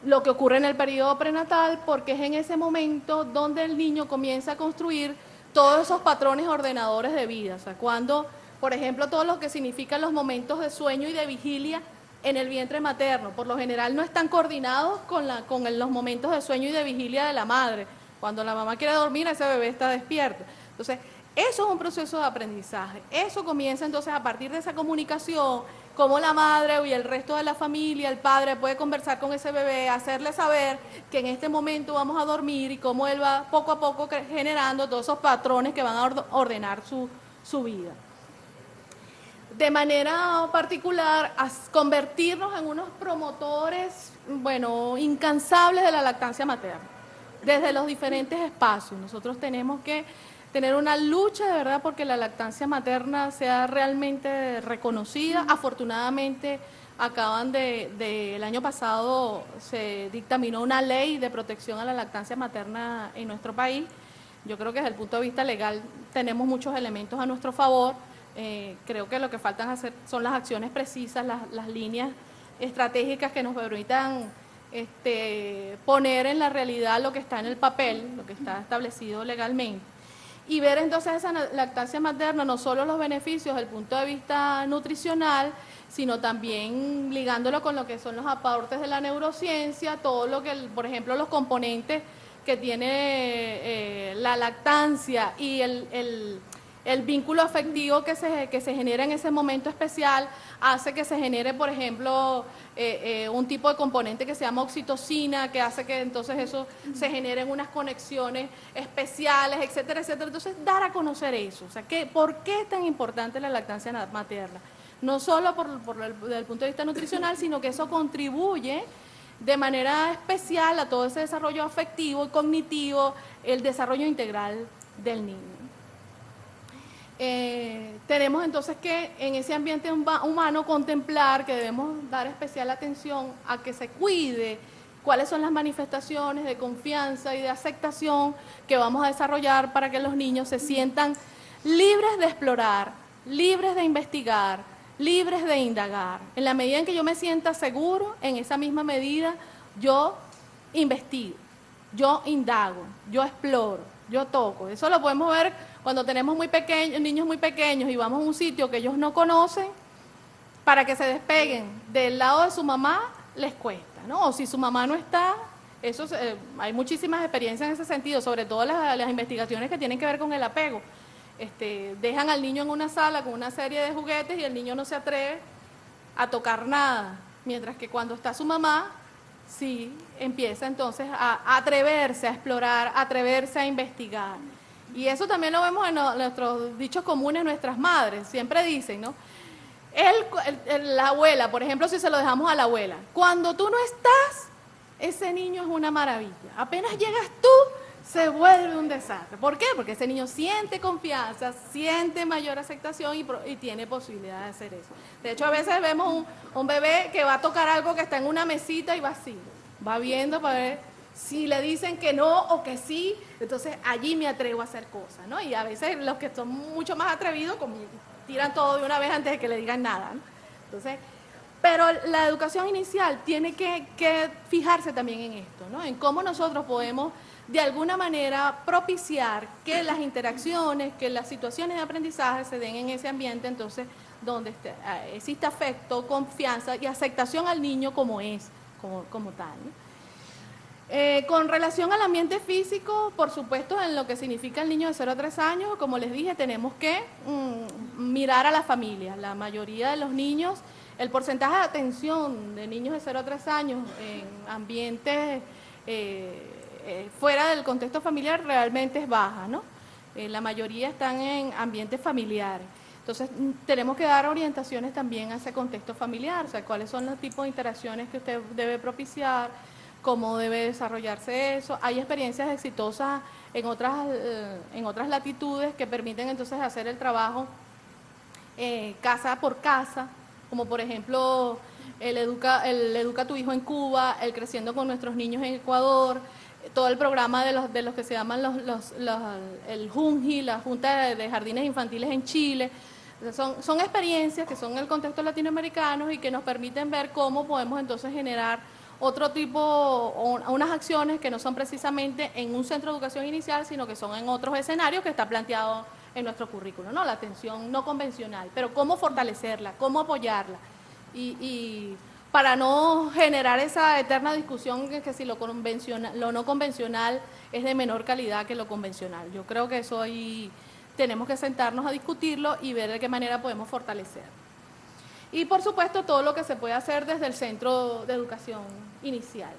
lo que ocurre en el periodo prenatal, porque es en ese momento donde el niño comienza a construir todos esos patrones ordenadores de vida, o sea, cuando, por ejemplo, todo lo que significan los momentos de sueño y de vigilia en el vientre materno, por lo general no están coordinados con los momentos de sueño y de vigilia de la madre. Cuando la mamá quiere dormir, ese bebé está despierto. Entonces, eso es un proceso de aprendizaje. Eso comienza entonces a partir de esa comunicación, cómo la madre y el resto de la familia, el padre puede conversar con ese bebé, hacerle saber que en este momento vamos a dormir y cómo él va poco a poco generando todos esos patrones que van a ordenar su vida. De manera particular, a convertirnos en unos promotores, incansables de la lactancia materna, desde los diferentes espacios. Nosotros tenemos que tener una lucha de verdad porque la lactancia materna sea realmente reconocida. Afortunadamente, el año pasado se dictaminó una ley de protección a la lactancia materna en nuestro país. Yo creo que desde el punto de vista legal tenemos muchos elementos a nuestro favor. Creo que lo que faltan hacer son las acciones precisas, las líneas estratégicas que nos permitan poner en la realidad lo que está en el papel, lo que está establecido legalmente. Y ver entonces esa lactancia materna, no solo los beneficios desde el punto de vista nutricional, sino también ligándolo con lo que son los aportes de la neurociencia, todo lo que, por ejemplo, los componentes que tiene la lactancia y el vínculo afectivo que se genera en ese momento especial hace que se genere, por ejemplo, un tipo de componente que se llama oxitocina, que hace que entonces eso se generen unas conexiones especiales, etcétera, etcétera. Entonces, dar a conocer eso. O sea, ¿por qué es tan importante la lactancia materna? No solo desde el punto de vista nutricional, sino que eso contribuye de manera especial a todo ese desarrollo afectivo y cognitivo, el desarrollo integral del niño. Tenemos entonces que en ese ambiente humano contemplar que debemos dar especial atención a que se cuide cuáles son las manifestaciones de confianza y de aceptación que vamos a desarrollar para que los niños se sientan libres de explorar, libres de investigar, libres de indagar. En la medida en que yo me sienta seguro, en esa misma medida yo investigo, yo indago, yo exploro, yo toco. Eso lo podemos ver cuando tenemos niños muy pequeños y vamos a un sitio que ellos no conocen, para que se despeguen del lado de su mamá les cuesta, ¿no? O si su mamá no está, hay muchísimas experiencias en ese sentido, sobre todo las investigaciones que tienen que ver con el apego. Dejan al niño en una sala con una serie de juguetes y el niño no se atreve a tocar nada, mientras que cuando está su mamá, sí, empieza entonces a atreverse a explorar, a atreverse a investigar. Y eso también lo vemos en nuestros dichos comunes, nuestras madres, siempre dicen, ¿no? La abuela, por ejemplo, si se lo dejamos a la abuela, cuando tú no estás, ese niño es una maravilla. Apenas llegas tú, se vuelve un desastre. ¿Por qué? Porque ese niño siente confianza, siente mayor aceptación y tiene posibilidad de hacer eso. De hecho, a veces vemos un bebé que va a tocar algo que está en una mesita y va así, va viendo para ver Si le dicen que no o que sí, entonces allí me atrevo a hacer cosas, ¿no? Y a veces los que son mucho más atrevidos como tiran todo de una vez antes de que le digan nada, ¿no? Entonces, pero la educación inicial tiene que fijarse también en esto, ¿no? En cómo nosotros podemos de alguna manera propiciar que las interacciones, que las situaciones de aprendizaje se den en ese ambiente, entonces, donde existe afecto, confianza y aceptación al niño como es, como tal, ¿no? Con relación al ambiente físico, por supuesto, en lo que significa el niño de 0 a 3 años, como les dije, tenemos que mirar a la familia. La mayoría de los niños, el porcentaje de atención de niños de 0 a 3 años en ambientes fuera del contexto familiar realmente es baja, ¿no? La mayoría están en ambientes familiares. Entonces, tenemos que dar orientaciones también a ese contexto familiar, o sea, cuáles son los tipos de interacciones que usted debe propiciar, cómo debe desarrollarse eso. Hay experiencias exitosas en otras latitudes que permiten entonces hacer el trabajo casa por casa, como por ejemplo el Educa a tu hijo en Cuba, el Creciendo con nuestros niños en Ecuador, todo el programa de los que se llaman el JUNJI, la Junta de Jardines Infantiles en Chile. Son experiencias que son en el contexto latinoamericano y que nos permiten ver cómo podemos entonces generar otro tipo, unas acciones que no son precisamente en un centro de educación inicial, sino que son en otros escenarios que está planteado en nuestro currículo, ¿no? La atención no convencional, pero cómo fortalecerla, cómo apoyarla y para no generar esa eterna discusión que si lo no convencional es de menor calidad que lo convencional. Yo creo que eso ahí tenemos que sentarnos a discutirlo y ver de qué manera podemos fortalecer. Y por supuesto todo lo que se puede hacer desde el centro de educación inicial.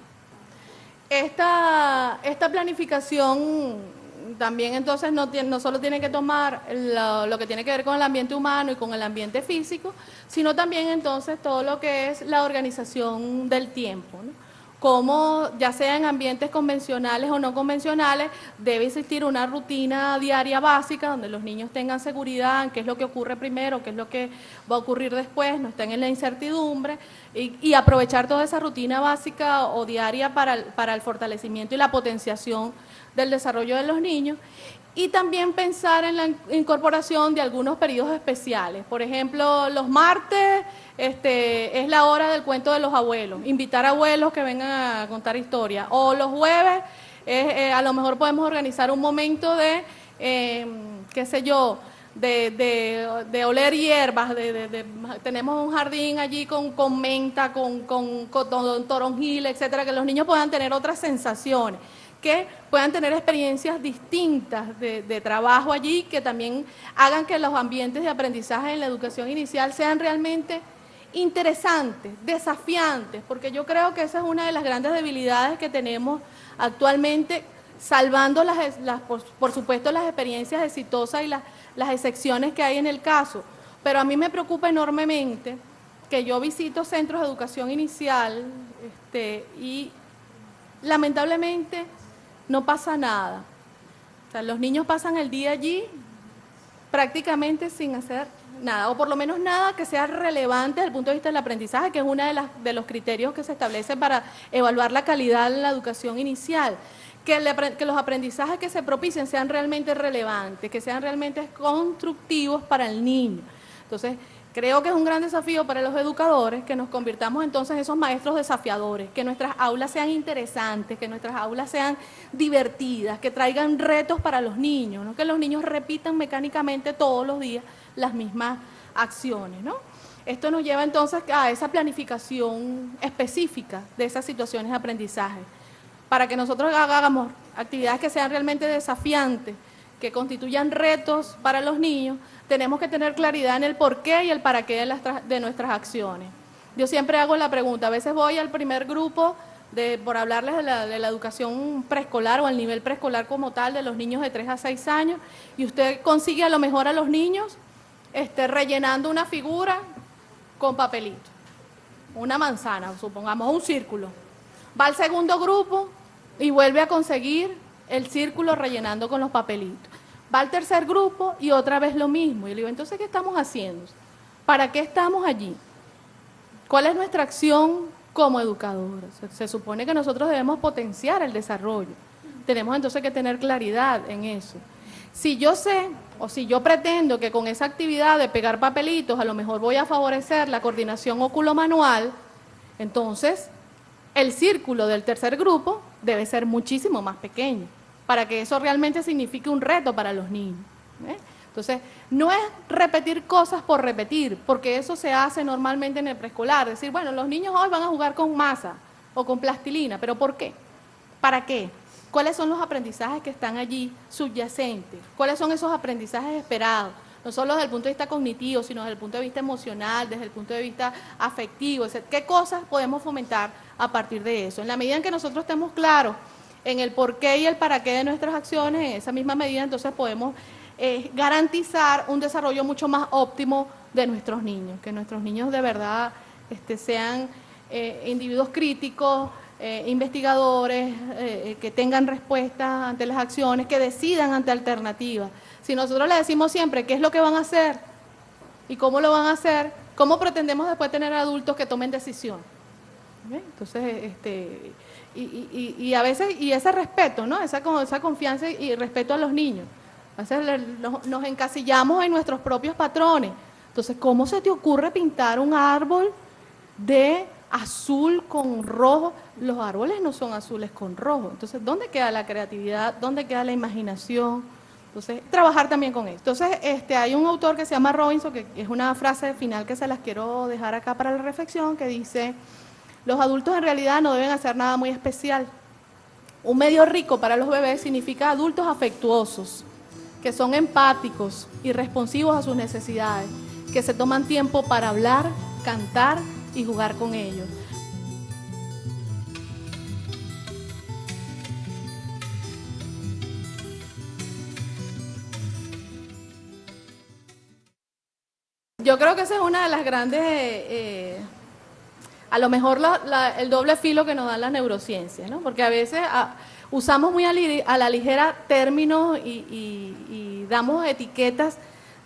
Esta planificación también entonces no solo tiene que tomar lo que tiene que ver con el ambiente humano y con el ambiente físico, sino también entonces todo lo que es la organización del tiempo, ¿no? Como ya sea en ambientes convencionales o no convencionales, debe existir una rutina diaria básica donde los niños tengan seguridad en qué es lo que ocurre primero, qué es lo que va a ocurrir después, no estén en la incertidumbre y aprovechar toda esa rutina básica o diaria para el fortalecimiento y la potenciación del desarrollo de los niños. Y también pensar en la incorporación de algunos periodos especiales. Por ejemplo, los martes es la hora del cuento de los abuelos, invitar a abuelos que vengan a contar historias. O los jueves, a lo mejor podemos organizar un momento de, qué sé yo, de oler hierbas. Tenemos un jardín allí con menta, con toronjil, etcétera, que los niños puedan tener otras sensaciones, que puedan tener experiencias distintas de trabajo allí, que también hagan que los ambientes de aprendizaje en la educación inicial sean realmente interesantes, desafiantes, porque yo creo que esa es una de las grandes debilidades que tenemos actualmente, salvando por supuesto las experiencias exitosas y las excepciones que hay en el caso. Pero a mí me preocupa enormemente que yo visito centros de educación inicial y lamentablemente no pasa nada. O sea, los niños pasan el día allí prácticamente sin hacer nada, o por lo menos nada que sea relevante desde el punto de vista del aprendizaje, que es uno de los criterios que se establecen para evaluar la calidad de la educación inicial. Que los aprendizajes que se propicien sean realmente relevantes, que sean realmente constructivos para el niño. Entonces, creo que es un gran desafío para los educadores que nos convirtamos entonces en esos maestros desafiadores, que nuestras aulas sean interesantes, que nuestras aulas sean divertidas, que traigan retos para los niños, no que los niños repitan mecánicamente todos los días las mismas acciones, ¿no? Esto nos lleva entonces a esa planificación específica de esas situaciones de aprendizaje, para que nosotros hagamos actividades que sean realmente desafiantes, que constituyan retos para los niños. Tenemos que tener claridad en el porqué y el para qué de nuestras acciones. Yo siempre hago la pregunta, a veces voy al primer grupo, por hablarles de la educación preescolar o al nivel preescolar como tal, de los niños de 3 a 6 años, y usted consigue a lo mejor a los niños rellenando una figura con papelito, una manzana, supongamos, un círculo. Va al segundo grupo y vuelve a conseguir el círculo rellenando con los papelitos. Va al tercer grupo y otra vez lo mismo. Y le digo, entonces, ¿qué estamos haciendo? ¿Para qué estamos allí? ¿Cuál es nuestra acción como educadores. Se supone que nosotros debemos potenciar el desarrollo. Tenemos entonces que tener claridad en eso. Si yo sé o si yo pretendo que con esa actividad de pegar papelitos a lo mejor voy a favorecer la coordinación óculo-manual, entonces el círculo del tercer grupo debe ser muchísimo más pequeño para que eso realmente signifique un reto para los niños. Entonces, no es repetir cosas por repetir, porque eso se hace normalmente en el preescolar. Decir, bueno, los niños hoy van a jugar con masa o con plastilina, ¿pero por qué? ¿Para qué? ¿Cuáles son los aprendizajes que están allí subyacentes? ¿Cuáles son esos aprendizajes esperados? No solo desde el punto de vista cognitivo, sino desde el punto de vista emocional, desde el punto de vista afectivo. ¿Qué cosas podemos fomentar a partir de eso? En la medida en que nosotros estemos claros en el porqué y el para qué de nuestras acciones, en esa misma medida entonces podemos garantizar un desarrollo mucho más óptimo de nuestros niños, que nuestros niños de verdad sean individuos críticos, investigadores, que tengan respuestas ante las acciones, que decidan ante alternativas. Si nosotros les decimos siempre qué es lo que van a hacer y cómo lo van a hacer, ¿cómo pretendemos después tener adultos que tomen decisiones? Entonces, y a veces, y ese respeto, ¿no? Esa confianza y respeto a los niños. A veces nos encasillamos en nuestros propios patrones. Entonces, ¿cómo se te ocurre pintar un árbol de azul con rojo? Los árboles no son azules con rojo. Entonces, ¿dónde queda la creatividad? ¿Dónde queda la imaginación? Entonces, trabajar también con esto. Entonces, hay un autor que se llama Robinson, que es una frase final que se las quiero dejar acá para la reflexión, que dice: los adultos en realidad no deben hacer nada muy especial. Un medio rico para los bebés significa adultos afectuosos, que son empáticos y responsivos a sus necesidades, que se toman tiempo para hablar, cantar y jugar con ellos. Yo creo que esa es una de las grandes, a lo mejor el doble filo que nos dan las neurociencias, ¿no? Porque a veces usamos muy a la ligera términos y damos etiquetas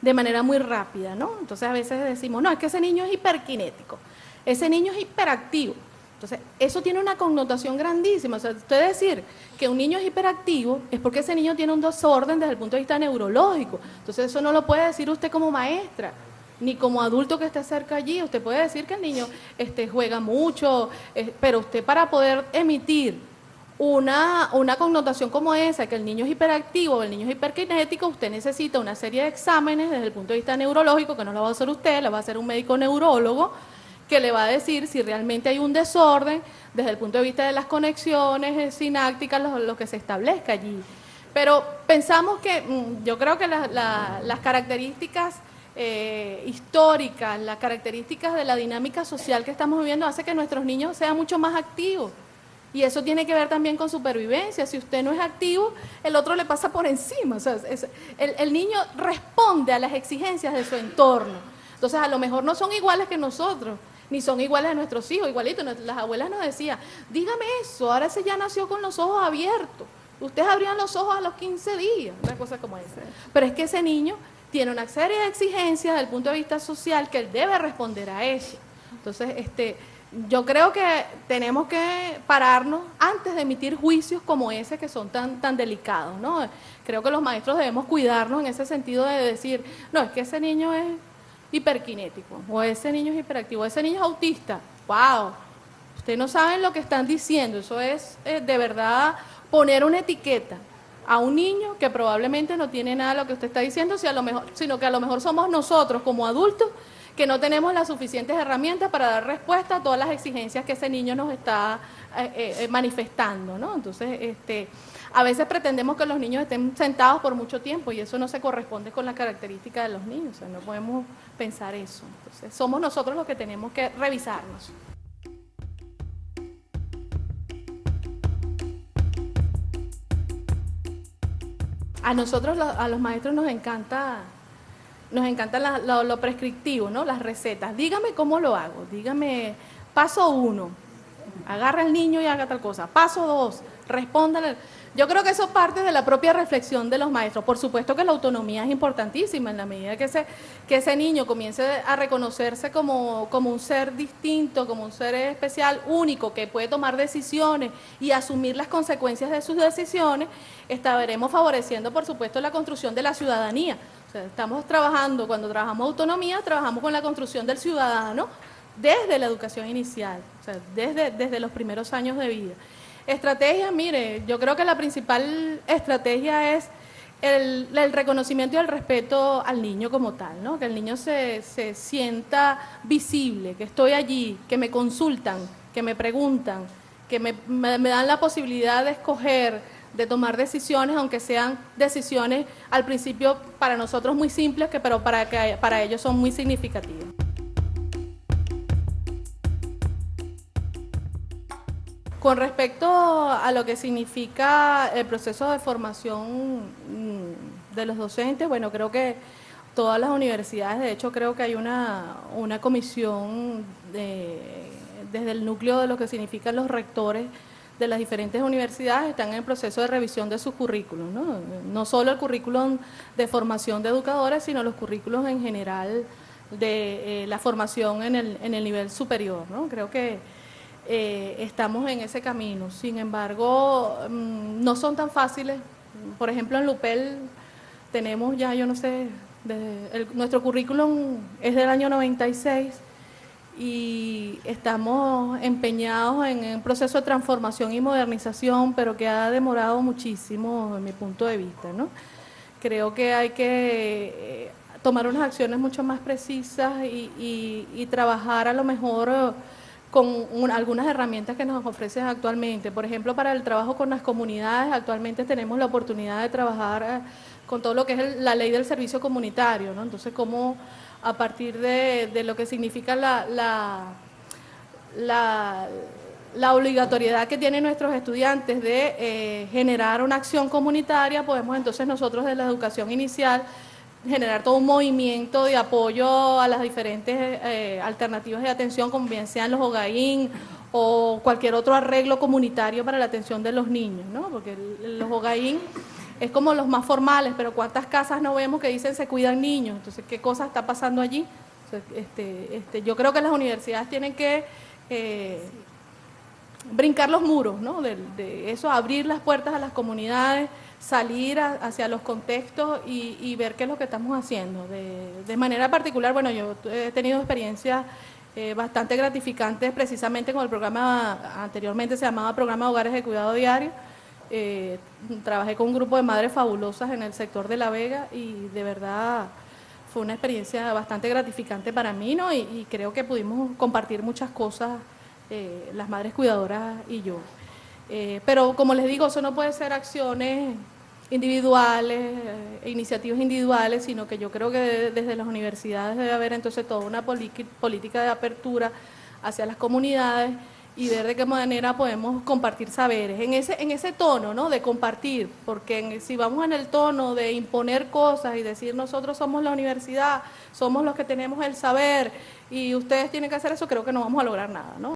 de manera muy rápida, ¿no? Entonces a veces decimos, no, es que ese niño es hiperkinético, ese niño es hiperactivo. Entonces, eso tiene una connotación grandísima. O sea, usted decir que un niño es hiperactivo es porque ese niño tiene un desorden desde el punto de vista neurológico. Entonces, eso no lo puede decir usted como maestra, ni como adulto que esté cerca allí. Usted puede decir que el niño juega mucho, pero usted, para poder emitir una connotación como esa, que el niño es hiperactivo o el niño es hiperkinético, usted necesita una serie de exámenes desde el punto de vista neurológico, que no lo va a hacer usted, lo va a hacer un médico neurólogo, que le va a decir si realmente hay un desorden desde el punto de vista de las conexiones sinápticas, lo que se establezca allí. Pero pensamos que, yo creo que las características históricas, las características de la dinámica social que estamos viviendo hace que nuestros niños sean mucho más activos. Y eso tiene que ver también con supervivencia. Si usted no es activo, el otro le pasa por encima. O sea, el niño responde a las exigencias de su entorno. Entonces, a lo mejor no son iguales que nosotros, ni son iguales a nuestros hijos, igualitos. Las abuelas nos decían, dígame eso, ahora ese ya nació con los ojos abiertos. Ustedes abrían los ojos a los 15 días, una cosa como esa. Pero es que ese niño tiene una serie de exigencias desde el punto de vista social que él debe responder a eso. Entonces, yo creo que tenemos que pararnos antes de emitir juicios como ese que son tan delicados, ¿no? Creo que los maestros debemos cuidarnos en ese sentido de decir, no, es que ese niño es hiperkinético, o ese niño es hiperactivo, o ese niño es autista. ¡Wow! Ustedes no saben lo que están diciendo. Eso es de verdad poner una etiqueta a un niño que probablemente no tiene nada de lo que usted está diciendo, sino que a lo mejor somos nosotros como adultos que no tenemos las suficientes herramientas para dar respuesta a todas las exigencias que ese niño nos está manifestando, ¿no? Entonces, a veces pretendemos que los niños estén sentados por mucho tiempo y eso no se corresponde con la característica de los niños. O sea, no podemos pensar eso. Entonces, somos nosotros los que tenemos que revisarnos. A nosotros, a los maestros, nos encanta lo prescriptivo, ¿no? Las recetas. Dígame cómo lo hago. Dígame, paso 1, agarra al niño y haga tal cosa. Paso 2, respóndale. Yo creo que eso parte de la propia reflexión de los maestros. Por supuesto que la autonomía es importantísima en la medida que ese niño comience a reconocerse como un ser distinto, como un ser especial, único, que puede tomar decisiones y asumir las consecuencias de sus decisiones, estaremos favoreciendo, por supuesto, la construcción de la ciudadanía. O sea, estamos trabajando, cuando trabajamos autonomía, trabajamos con la construcción del ciudadano desde la educación inicial, o sea, desde los primeros años de vida. Estrategia, mire, yo creo que la principal estrategia es el reconocimiento y el respeto al niño como tal, ¿no? Que el niño se sienta visible, que estoy allí, que me consultan, que me preguntan, que me dan la posibilidad de escoger, de tomar decisiones, aunque sean decisiones al principio para nosotros muy simples, pero para ellos son muy significativas. Con respecto a lo que significa el proceso de formación de los docentes, bueno, creo que todas las universidades, de hecho creo que hay una comisión desde el núcleo de lo que significan los rectores de las diferentes universidades, están en el proceso de revisión de sus currículos, ¿no? No solo el currículum de formación de educadores, sino los currículos en general de la formación en el nivel superior, ¿no? Creo que estamos en ese camino. Sin embargo, no son tan fáciles. Por ejemplo, en Lupel tenemos ya, yo no sé, nuestro currículum es del año 96 y estamos empeñados en un proceso de transformación y modernización, pero que ha demorado muchísimo desde mi punto de vista, ¿no? Creo que hay que tomar unas acciones mucho más precisas y trabajar a lo mejor con algunas herramientas que nos ofrecen actualmente. Por ejemplo, para el trabajo con las comunidades, actualmente tenemos la oportunidad de trabajar con todo lo que es la ley del servicio comunitario, ¿no? Entonces, cómo a partir de lo que significa la obligatoriedad que tienen nuestros estudiantes de generar una acción comunitaria, podemos entonces nosotros de la educación inicial generar todo un movimiento de apoyo a las diferentes alternativas de atención, como bien sean los hogaín o cualquier otro arreglo comunitario para la atención de los niños, ¿no? Porque los hogaín es como los más formales, pero ¿cuántas casas no vemos que dicen se cuidan niños? Entonces, ¿qué cosa está pasando allí? O sea, yo creo que las universidades tienen que brincar los muros, ¿no? De eso, abrir las puertas a las comunidades, salir hacia los contextos y ver qué es lo que estamos haciendo. De manera particular, bueno, yo he tenido experiencias bastante gratificantes precisamente con el programa, anteriormente se llamaba Programa de Hogares de Cuidado Diario. Trabajé con un grupo de madres fabulosas en el sector de La Vega y de verdad fue una experiencia bastante gratificante para mí, ¿no? Y creo que pudimos compartir muchas cosas, las madres cuidadoras y yo. Pero como les digo, eso no puede ser acciones individuales, iniciativas individuales, sino que yo creo que desde las universidades debe haber entonces toda una política de apertura hacia las comunidades y ver de qué manera podemos compartir saberes, en ese tono, ¿no? De compartir, porque si vamos en el tono de imponer cosas y decir nosotros somos la universidad, somos los que tenemos el saber y ustedes tienen que hacer eso, creo que no vamos a lograr nada, ¿no?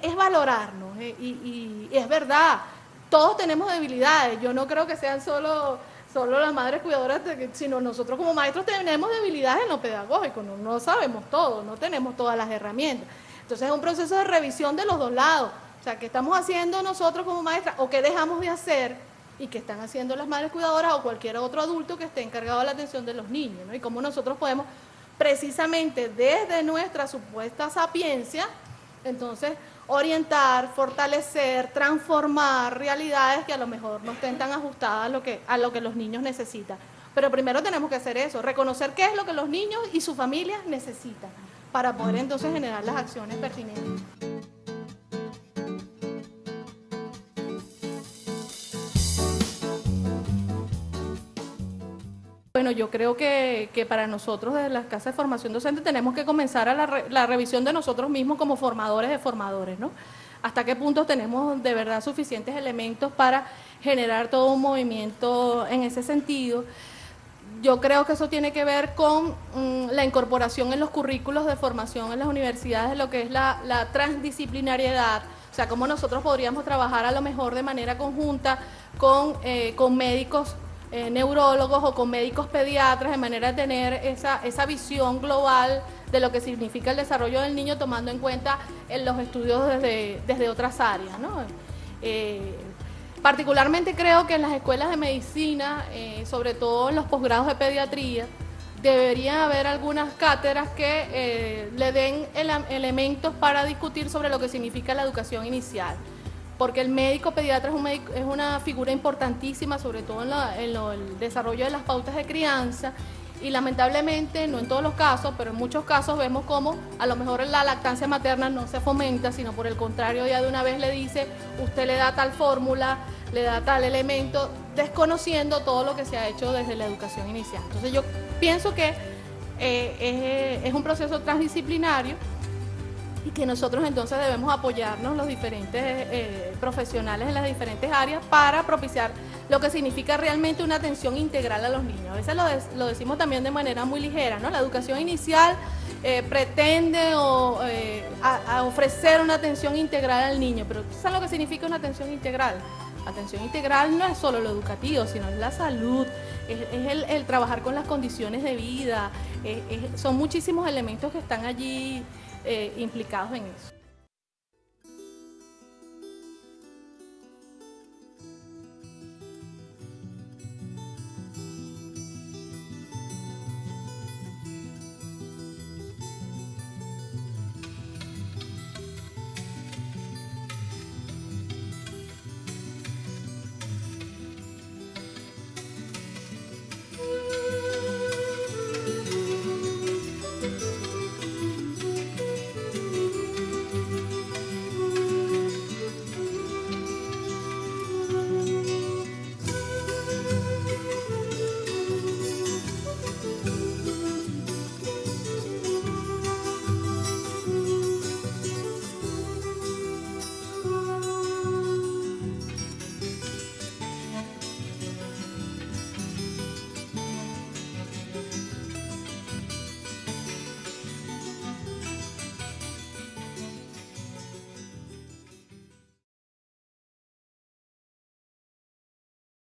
Es valorarnos y es verdad, todos tenemos debilidades, yo no creo que sean solo las madres cuidadoras, sino nosotros como maestros tenemos debilidades en lo pedagógico, no sabemos todo, no tenemos todas las herramientas, entonces es un proceso de revisión de los dos lados, o sea, ¿qué estamos haciendo nosotros como maestras o qué dejamos de hacer y qué están haciendo las madres cuidadoras o cualquier otro adulto que esté encargado de la atención de los niños, ¿no? Y cómo nosotros podemos precisamente desde nuestra supuesta sapiencia entonces orientar, fortalecer, transformar realidades que a lo mejor no estén tan ajustadas a lo que los niños necesitan. Pero primero tenemos que hacer eso, reconocer qué es lo que los niños y sus familias necesitan para poder entonces generar las acciones pertinentes. Bueno, yo creo que para nosotros desde las casas de formación docente tenemos que comenzar a la revisión de nosotros mismos como formadores de formadores, ¿no? hasta qué punto tenemos de verdad suficientes elementos para generar todo un movimiento en ese sentido. Yo creo que eso tiene que ver con la incorporación en los currículos de formación en las universidades de lo que es la transdisciplinariedad, o sea, cómo nosotros podríamos trabajar a lo mejor de manera conjunta con médicos neurólogos o con médicos pediatras, de manera de tener esa visión global de lo que significa el desarrollo del niño, tomando en cuenta los estudios desde otras áreas, ¿no? Particularmente creo que en las escuelas de medicina, sobre todo en los posgrados de pediatría, debería haber algunas cátedras que le den elementos para discutir sobre lo que significa la educación inicial, porque el médico pediatra es una figura importantísima, sobre todo en el desarrollo de las pautas de crianza, y lamentablemente, no en todos los casos, pero en muchos casos vemos como a lo mejor la lactancia materna no se fomenta, sino por el contrario, ya de una vez le dice, usted le da tal fórmula, le da tal elemento, desconociendo todo lo que se ha hecho desde la educación inicial. Entonces yo pienso que es un proceso transdisciplinario y que nosotros entonces debemos apoyarnos los diferentes profesionales en las diferentes áreas para propiciar lo que significa realmente una atención integral a los niños. A veces lo decimos también de manera muy ligera, ¿no? La educación inicial pretende a ofrecer una atención integral al niño, pero ¿sabes lo que significa una atención integral? Atención integral no es solo lo educativo, sino es la salud, es el trabajar con las condiciones de vida, son muchísimos elementos que están allí implicados en eso.